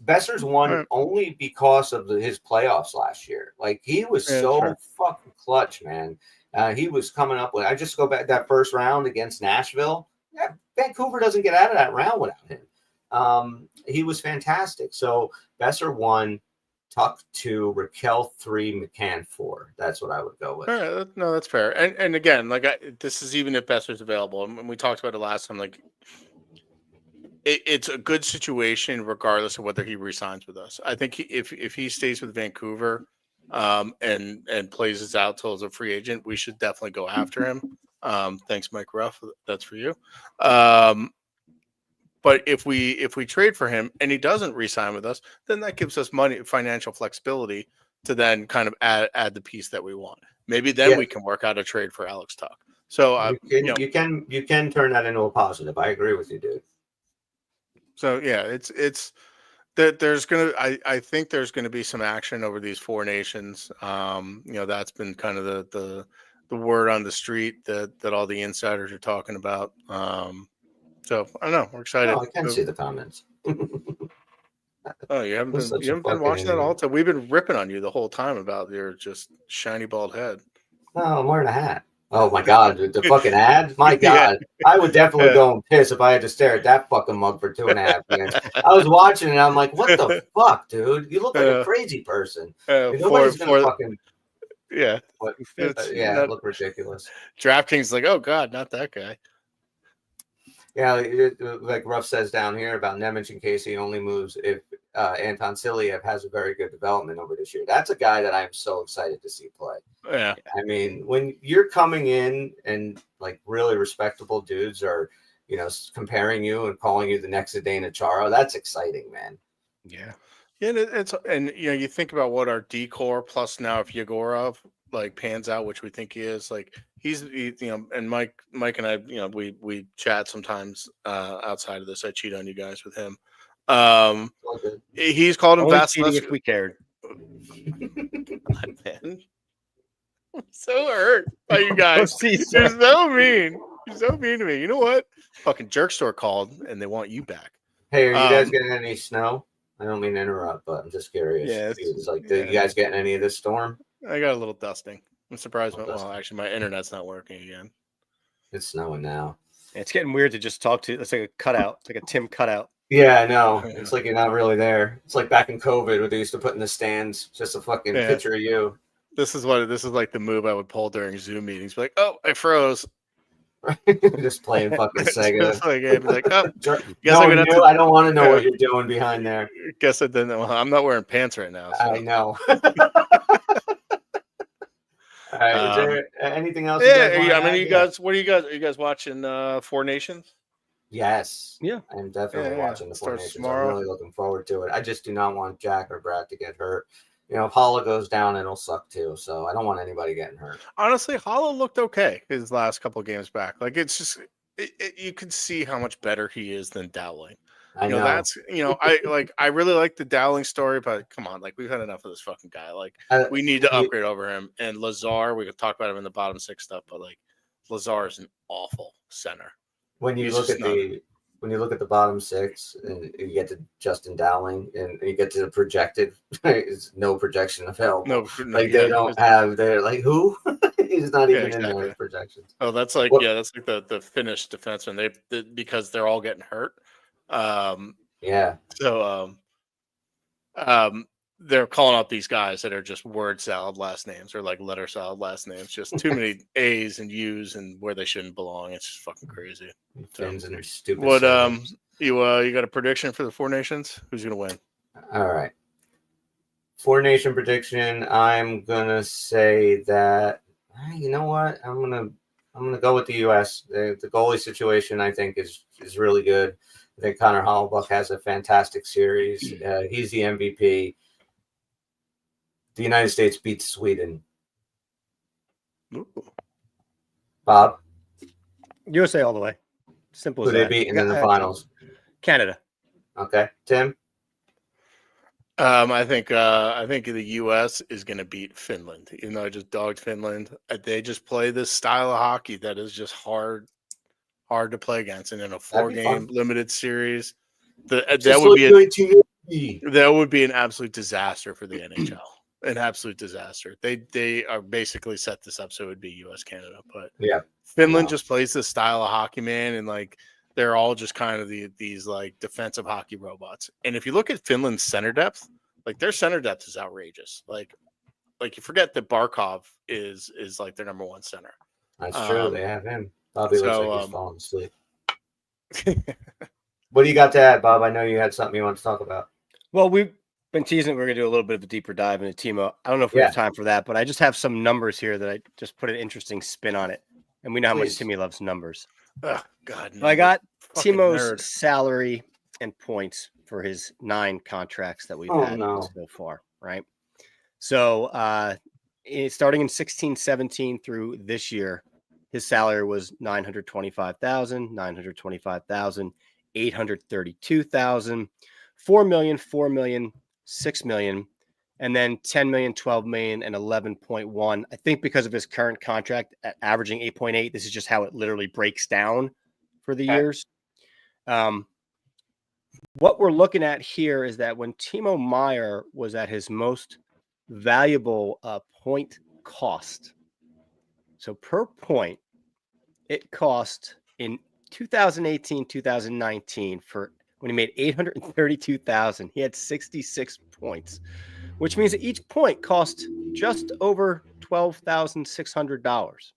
[SPEAKER 2] Besser's 1 only because of his playoffs last year. Like he was fucking clutch, man. He was coming up with, I just go back that first round against Nashville. Yeah, Vancouver doesn't get out of that round without him. He was fantastic. So Besser 1, Tuck 2, Raquel 3, McCann 4. That's what I would go with.
[SPEAKER 4] All right, no, that's fair. And again, like this is even if Besser's available. And we talked about it last time. Like it's a good situation regardless of whether he resigns with us. I think if he stays with Vancouver, and plays us out till as a free agent, we should definitely go after him. Thanks, Mike Ruff. That's for you. But if we trade for him and he doesn't re-sign with us, then that gives us financial flexibility to then kind of add the piece that we want. Maybe then we can work out a trade for Alex Tuck. So
[SPEAKER 2] you can turn that into a positive. I agree with you, dude.
[SPEAKER 4] So yeah, it's that I think there's gonna be some action over these 4 nations. That's been kind of the word on the street that all the insiders are talking about. So I don't know. We're excited.
[SPEAKER 2] I can see the comments.
[SPEAKER 4] Oh, you haven't been watching that all the time. We've been ripping on you the whole time about your just shiny bald head.
[SPEAKER 2] No, I'm wearing a hat. Oh my God, the fucking ad! My God, I would definitely go and piss if I had to stare at that fucking mug for 2.5 minutes. I was watching it, and I'm like, what the fuck, dude? You look like a crazy person. Nobody's gonna fucking.
[SPEAKER 4] Yeah.
[SPEAKER 2] It looked ridiculous.
[SPEAKER 4] DraftKings like, oh God, not that guy.
[SPEAKER 2] Yeah, like Ruff says down here about Nemec and Casey only moves if Anton Siliev has a very good development over this year. That's a guy that I'm so excited to see play.
[SPEAKER 4] Yeah.
[SPEAKER 2] I mean, when you're coming in and like really respectable dudes are, comparing you and calling you the next Zdeno Chara, that's exciting, man.
[SPEAKER 4] Yeah. Yeah, and you think about what our decor plus now if Yegorov like pans out, which we think he is, like he's and Mike and I, we chat sometimes outside of this. I cheat on you guys with him. He's called him Vasilevsky
[SPEAKER 3] if we cared.
[SPEAKER 4] Man. I'm so hurt by you guys. You're so mean. You're so mean to me. You know what? Fucking Jerk Store called and they want you back.
[SPEAKER 2] Hey, are you guys getting any snow? I don't mean to interrupt, but I'm just curious.
[SPEAKER 4] Yeah,
[SPEAKER 2] you guys getting any of this storm?
[SPEAKER 4] I got a little dusting. I'm surprised. Well, actually, my internet's not working again.
[SPEAKER 2] It's snowing now.
[SPEAKER 3] It's getting weird to just talk to. It's like a cutout. It's like a Tim cutout.
[SPEAKER 2] Yeah, I know. It's like you're not really there. It's like back in COVID where they used to put in the stands just a fucking picture of you.
[SPEAKER 4] This is like the move I would pull during Zoom meetings. Like, oh, I froze.
[SPEAKER 2] Just playing fucking Sega. I don't want to know what you're doing behind there.
[SPEAKER 4] Guess I didn't know. I'm not wearing pants right now. So.
[SPEAKER 2] I know. All right, is there anything else?
[SPEAKER 4] You guys. What are you guys? Are you guys watching 4 Nations?
[SPEAKER 2] Yes.
[SPEAKER 3] Yeah.
[SPEAKER 2] I'm definitely watching the 4 Nations. I'm really looking forward to it. I just do not want Jack or Brad to get hurt. If Holla goes down, it'll suck too. So I don't want anybody getting hurt.
[SPEAKER 4] Honestly, Holla looked okay his last couple of games back. Like it's just you can see how much better he is than Dowling.
[SPEAKER 2] I know.
[SPEAKER 4] That's I really like the Dowling story, but come on, like we've had enough of this fucking guy. Like we need to upgrade over him. And Lazar, we could talk about him in the bottom 6 stuff, but like Lazar is an awful center.
[SPEAKER 2] When you look at the bottom 6 and you get to Justin Dowling and you get to the projected, it's no projection of hell.
[SPEAKER 4] No,
[SPEAKER 2] they don't have. They're like who? He's not
[SPEAKER 4] Yeah,
[SPEAKER 2] even in
[SPEAKER 4] exactly.
[SPEAKER 2] their projections.
[SPEAKER 4] Oh, that's like the Finnish defenseman. Because they're all getting hurt.
[SPEAKER 2] Yeah.
[SPEAKER 4] So they're calling out these guys that are just word salad last names or like letter salad last names. Just too many A's and U's and where they shouldn't belong. It's just fucking crazy.
[SPEAKER 2] Finns and their stupid.
[SPEAKER 4] What
[SPEAKER 2] servers.
[SPEAKER 4] you got a prediction for the Four Nations? Who's gonna win?
[SPEAKER 2] All right. Four Nation prediction. I'm gonna say that. You know what? I'm gonna go with the U.S. The goalie situation, I think, is really good. I think Connor Hollbuck has a fantastic series. He's the MVP. The United States beats Sweden.
[SPEAKER 4] Ooh.
[SPEAKER 2] Bob,
[SPEAKER 3] USA all the way. Simple
[SPEAKER 2] who
[SPEAKER 3] as
[SPEAKER 2] they
[SPEAKER 3] that.
[SPEAKER 2] beating in the finals?
[SPEAKER 3] Canada.
[SPEAKER 2] Okay, Tim.
[SPEAKER 4] I think the U.S. is going to beat Finland. Even though I just dogged Finland, they just play this style of hockey that is just hard to play against. And in a 4-game limited series, that would be an absolute disaster for the NHL. An absolute disaster. They are basically set this up so it would be U.S. Canada, but
[SPEAKER 2] yeah,
[SPEAKER 4] Finland just plays this style of hockey, man, and like they're all just kind of these like defensive hockey robots. And if you look at Finland's center depth, like their center depth is outrageous. Like you forget that Barkov is like their number one center.
[SPEAKER 2] That's true. They have him. Bobby looks like he's falling asleep. What do you got to add, Bob? I know you had something you want to talk about.
[SPEAKER 3] Well, we've been teasing. We're going to do a little bit of a deeper dive into Timo. I don't know if we have time for that, but I just have some numbers here that I just put an interesting spin on it. And we know how much Timmy loves numbers.
[SPEAKER 4] Oh, God.
[SPEAKER 3] So I got Timo's salary and points for his 9 contracts that we've had so far, right? So starting in 16-17 through this year, his salary was $925,000, $925,000, $832,000, $4 million, $4 million, $6 million, and then $10 million, $12 million, and 11.1. I think because of his current contract at averaging 8.8, this is just how it literally breaks down for the years. What we're looking at here is that when Timo Meier was at his most valuable point cost, so per point, it cost in 2018, 2019 for when he made $832,000, he had 66 points, which means that each point cost just over $12,600.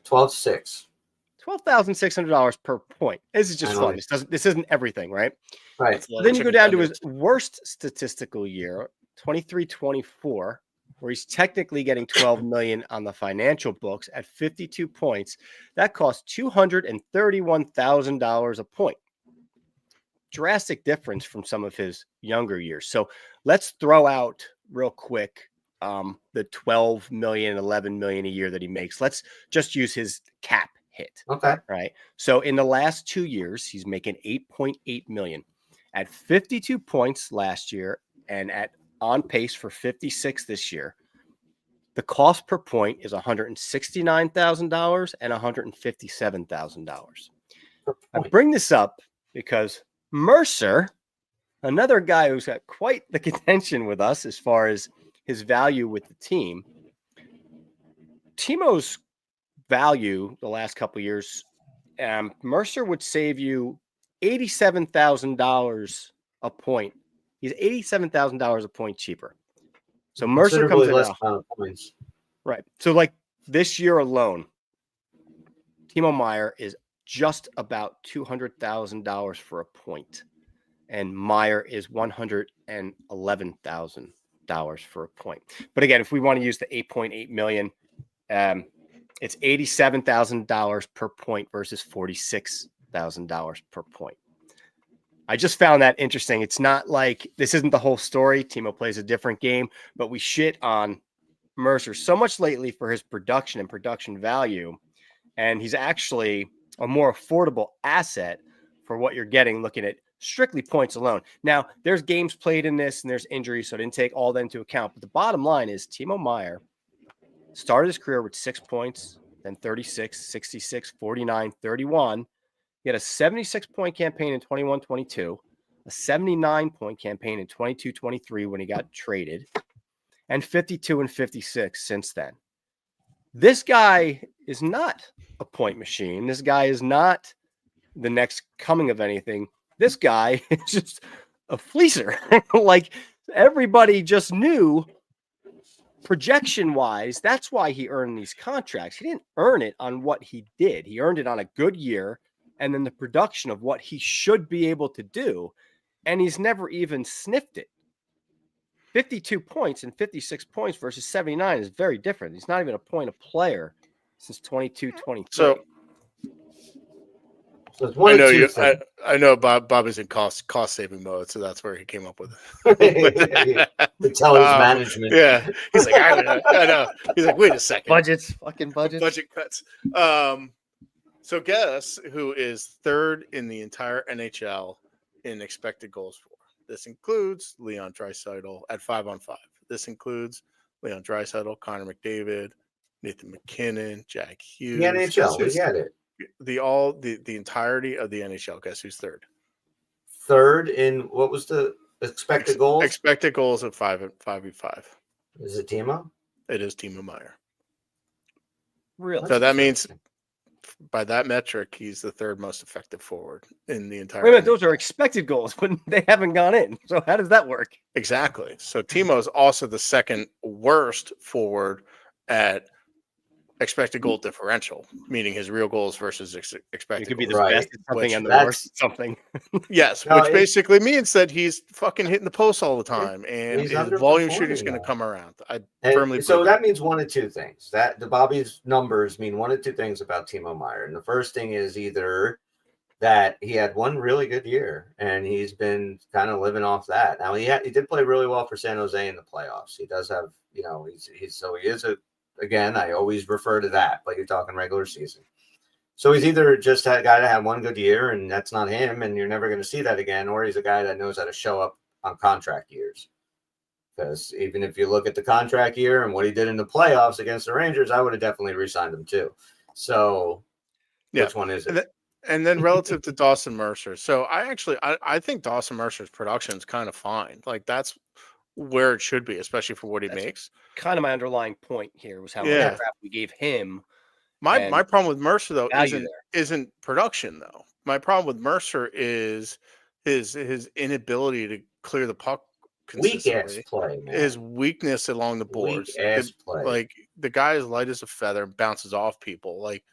[SPEAKER 3] $12,600 per point. This is just fun. This isn't everything, right?
[SPEAKER 2] Right.
[SPEAKER 3] Then you go down to his worst statistical year, 23-24, where he's technically getting $12 million on the financial books at 52 points. That costs $231,000 a point. Drastic difference from some of his younger years. So let's throw out real quick the 12 million, 11 million a year that he makes. Let's just use his cap hit.
[SPEAKER 2] Okay.
[SPEAKER 3] Right. So in the last 2 years, he's making 8.8 million at 52 points last year and on pace for 56 this year. The cost per point is $169,000 and $157,000. I bring this up because Mercer, another guy who's got quite the contention with us as far as his value with the team. Timo's value the last couple of years, Mercer would save you $87,000 a point. He's $87,000 a point cheaper. So Mercer comes in less amount of points. Right. So like this year alone, Timo Meier is just about $200,000 for a point, and Meier is $111,000 for a point. But again, if we want to use the 8.8 million, it's $87,000 per point versus $46,000 per point. I just found that interesting. It's not like this isn't the whole story. Timo plays a different game, but we shit on Mercer so much lately for his production and production value, and he's actually a more affordable asset for what you're getting looking at strictly points alone. Now, there's games played in this and there's injuries, so I didn't take all that into account. But the bottom line is Timo Meier started his career with 6 points, then 36, 66, 49, 31. He had a 76-point campaign in 21-22, a 79-point campaign in 22-23 when he got traded, and 52 and 56 since then. This guy is not a point machine. This guy is not the next coming of anything. This guy is just a fleecer. Like everybody just knew projection wise, that's why he earned these contracts. He didn't earn it on what he did. He earned it on a good year and then the production of what he should be able to do. And he's never even sniffed it. 52 points and 56 points versus 79 is very different. He's not even a point a player since 22-23.
[SPEAKER 2] So it's one of two things.
[SPEAKER 4] I know Bob is in cost saving mode, so that's where he came up with it.
[SPEAKER 2] To tell his management.
[SPEAKER 4] Yeah, he's like, I know. He's like, wait a second,
[SPEAKER 3] fucking budgets,
[SPEAKER 4] budget cuts. So guess who is third in the entire NHL in expected goals for? This includes Leon Draisaitl at 5-on-5. This includes Leon Draisaitl, Connor McDavid, Nathan McKinnon, Jack Hughes.
[SPEAKER 2] The NHL, we get it.
[SPEAKER 4] The entirety of the NHL. Guess who's third?
[SPEAKER 2] Third in what was the expected goals?
[SPEAKER 4] Expected goals of 5v5.
[SPEAKER 2] Is it Timo?
[SPEAKER 4] It is Timo Meier.
[SPEAKER 3] Really?
[SPEAKER 4] So that means by that metric, he's the third most effective forward in the entire.
[SPEAKER 3] Wait a minute, those are expected goals, but they haven't gone in. So how does that work?
[SPEAKER 4] Exactly. So Timo is also the second worst forward at expected goal differential, meaning his real goals versus expected.
[SPEAKER 3] It could be
[SPEAKER 4] goals.
[SPEAKER 3] the best at something and the worst at something.
[SPEAKER 4] Yes,
[SPEAKER 2] No,
[SPEAKER 4] which basically means that he's fucking hitting the post all the time, and
[SPEAKER 2] he's
[SPEAKER 4] his volume
[SPEAKER 2] underperforming
[SPEAKER 4] shooting is going to
[SPEAKER 2] now.
[SPEAKER 4] come around. I
[SPEAKER 2] And
[SPEAKER 4] firmly
[SPEAKER 2] so
[SPEAKER 4] believe
[SPEAKER 2] that means one of two things. That the Bobby's numbers mean one of two things about Timo Meier. And the first thing is either that he had one really good year and he's been kind of living off that. Now he did play really well for San Jose in the playoffs. He does have, he is again, I always refer to that, but you're talking regular season. So he's either just a guy to have one good year and that's not him and you're never going to see that again, or he's a guy that knows how to show up on contract years. Because even if you look at the contract year and what he did in the playoffs against the Rangers, I would have definitely re-signed him too. So which one is it?
[SPEAKER 4] And then relative to Dawson Mercer. So I think Dawson Mercer's production is kind of fine. Like that's where it should be, especially for what he makes.
[SPEAKER 3] Kind of my underlying point here was how much crap we gave him.
[SPEAKER 4] My problem with Mercer though isn't production though. My problem with Mercer is his inability to clear the puck consistently.
[SPEAKER 2] Weak ass play, man.
[SPEAKER 4] His weakness along the boards.
[SPEAKER 2] Weak ass play.
[SPEAKER 4] Like the guy is light as a feather, bounces off people. Like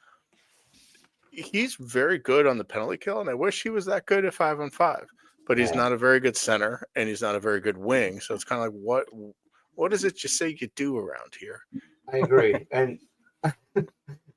[SPEAKER 4] he's very good on the penalty kill, and I wish he was that good at 5-on-5. But he's not a very good center, and he's not a very good wing. So it's kind of like, what does it just say you do around here?
[SPEAKER 2] I agree. And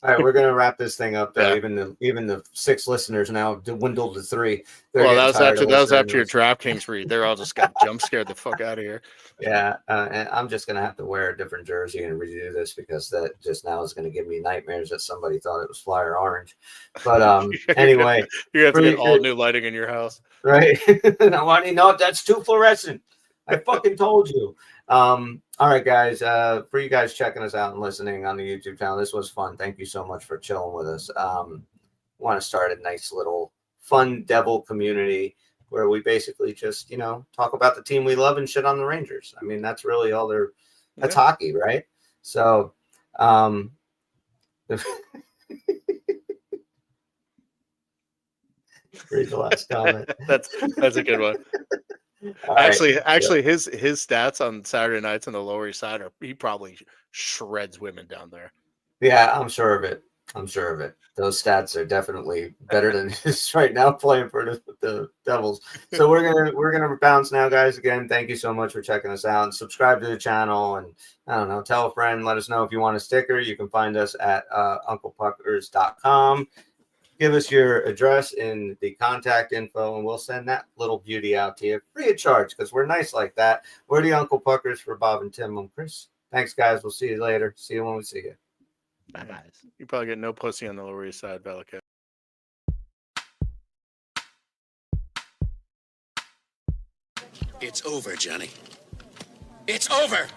[SPEAKER 2] all right, we're gonna wrap this thing up. Though.
[SPEAKER 4] Yeah.
[SPEAKER 2] Even the 6 listeners now dwindled to 3.
[SPEAKER 4] Well, that was after your DraftKings read. They're all just got jump scared the fuck out of here.
[SPEAKER 2] Yeah, and I'm just gonna have to wear a different jersey and redo this because that just now is gonna give me nightmares that somebody thought it was Flyer orange. But anyway,
[SPEAKER 4] you have to get all new lighting in your house,
[SPEAKER 2] right? Now, why do you know that's too fluorescent? I fucking told you. All right, guys. For you guys checking us out and listening on the YouTube channel, this was fun. Thank you so much for chilling with us. Want to start a nice little fun Devil community where we basically just, talk about the team we love and shit on the Rangers. I mean, that's really all that's hockey, right? So, read the last comment.
[SPEAKER 4] That's a good one. Actually, his stats on Saturday nights on the Lower East Side he probably shreds women down there.
[SPEAKER 2] Yeah, I'm sure of it. Those stats are definitely better than his right now playing for the Devils. So we're gonna bounce now, guys. Again, thank you so much for checking us out and subscribe to the channel. And I don't know, tell a friend. Let us know if you want a sticker. You can find us at unclepuckers.com. Give us your address in the contact info, and we'll send that little beauty out to you free of charge because we're nice like that. We're the Uncle Puckers for Bob and Tim. I'm Chris. Thanks, guys. We'll see you later. See you when we see you.
[SPEAKER 4] Bye, guys. You probably get no pussy on the Lower East Side, Belica.
[SPEAKER 6] It's over, Johnny. It's over!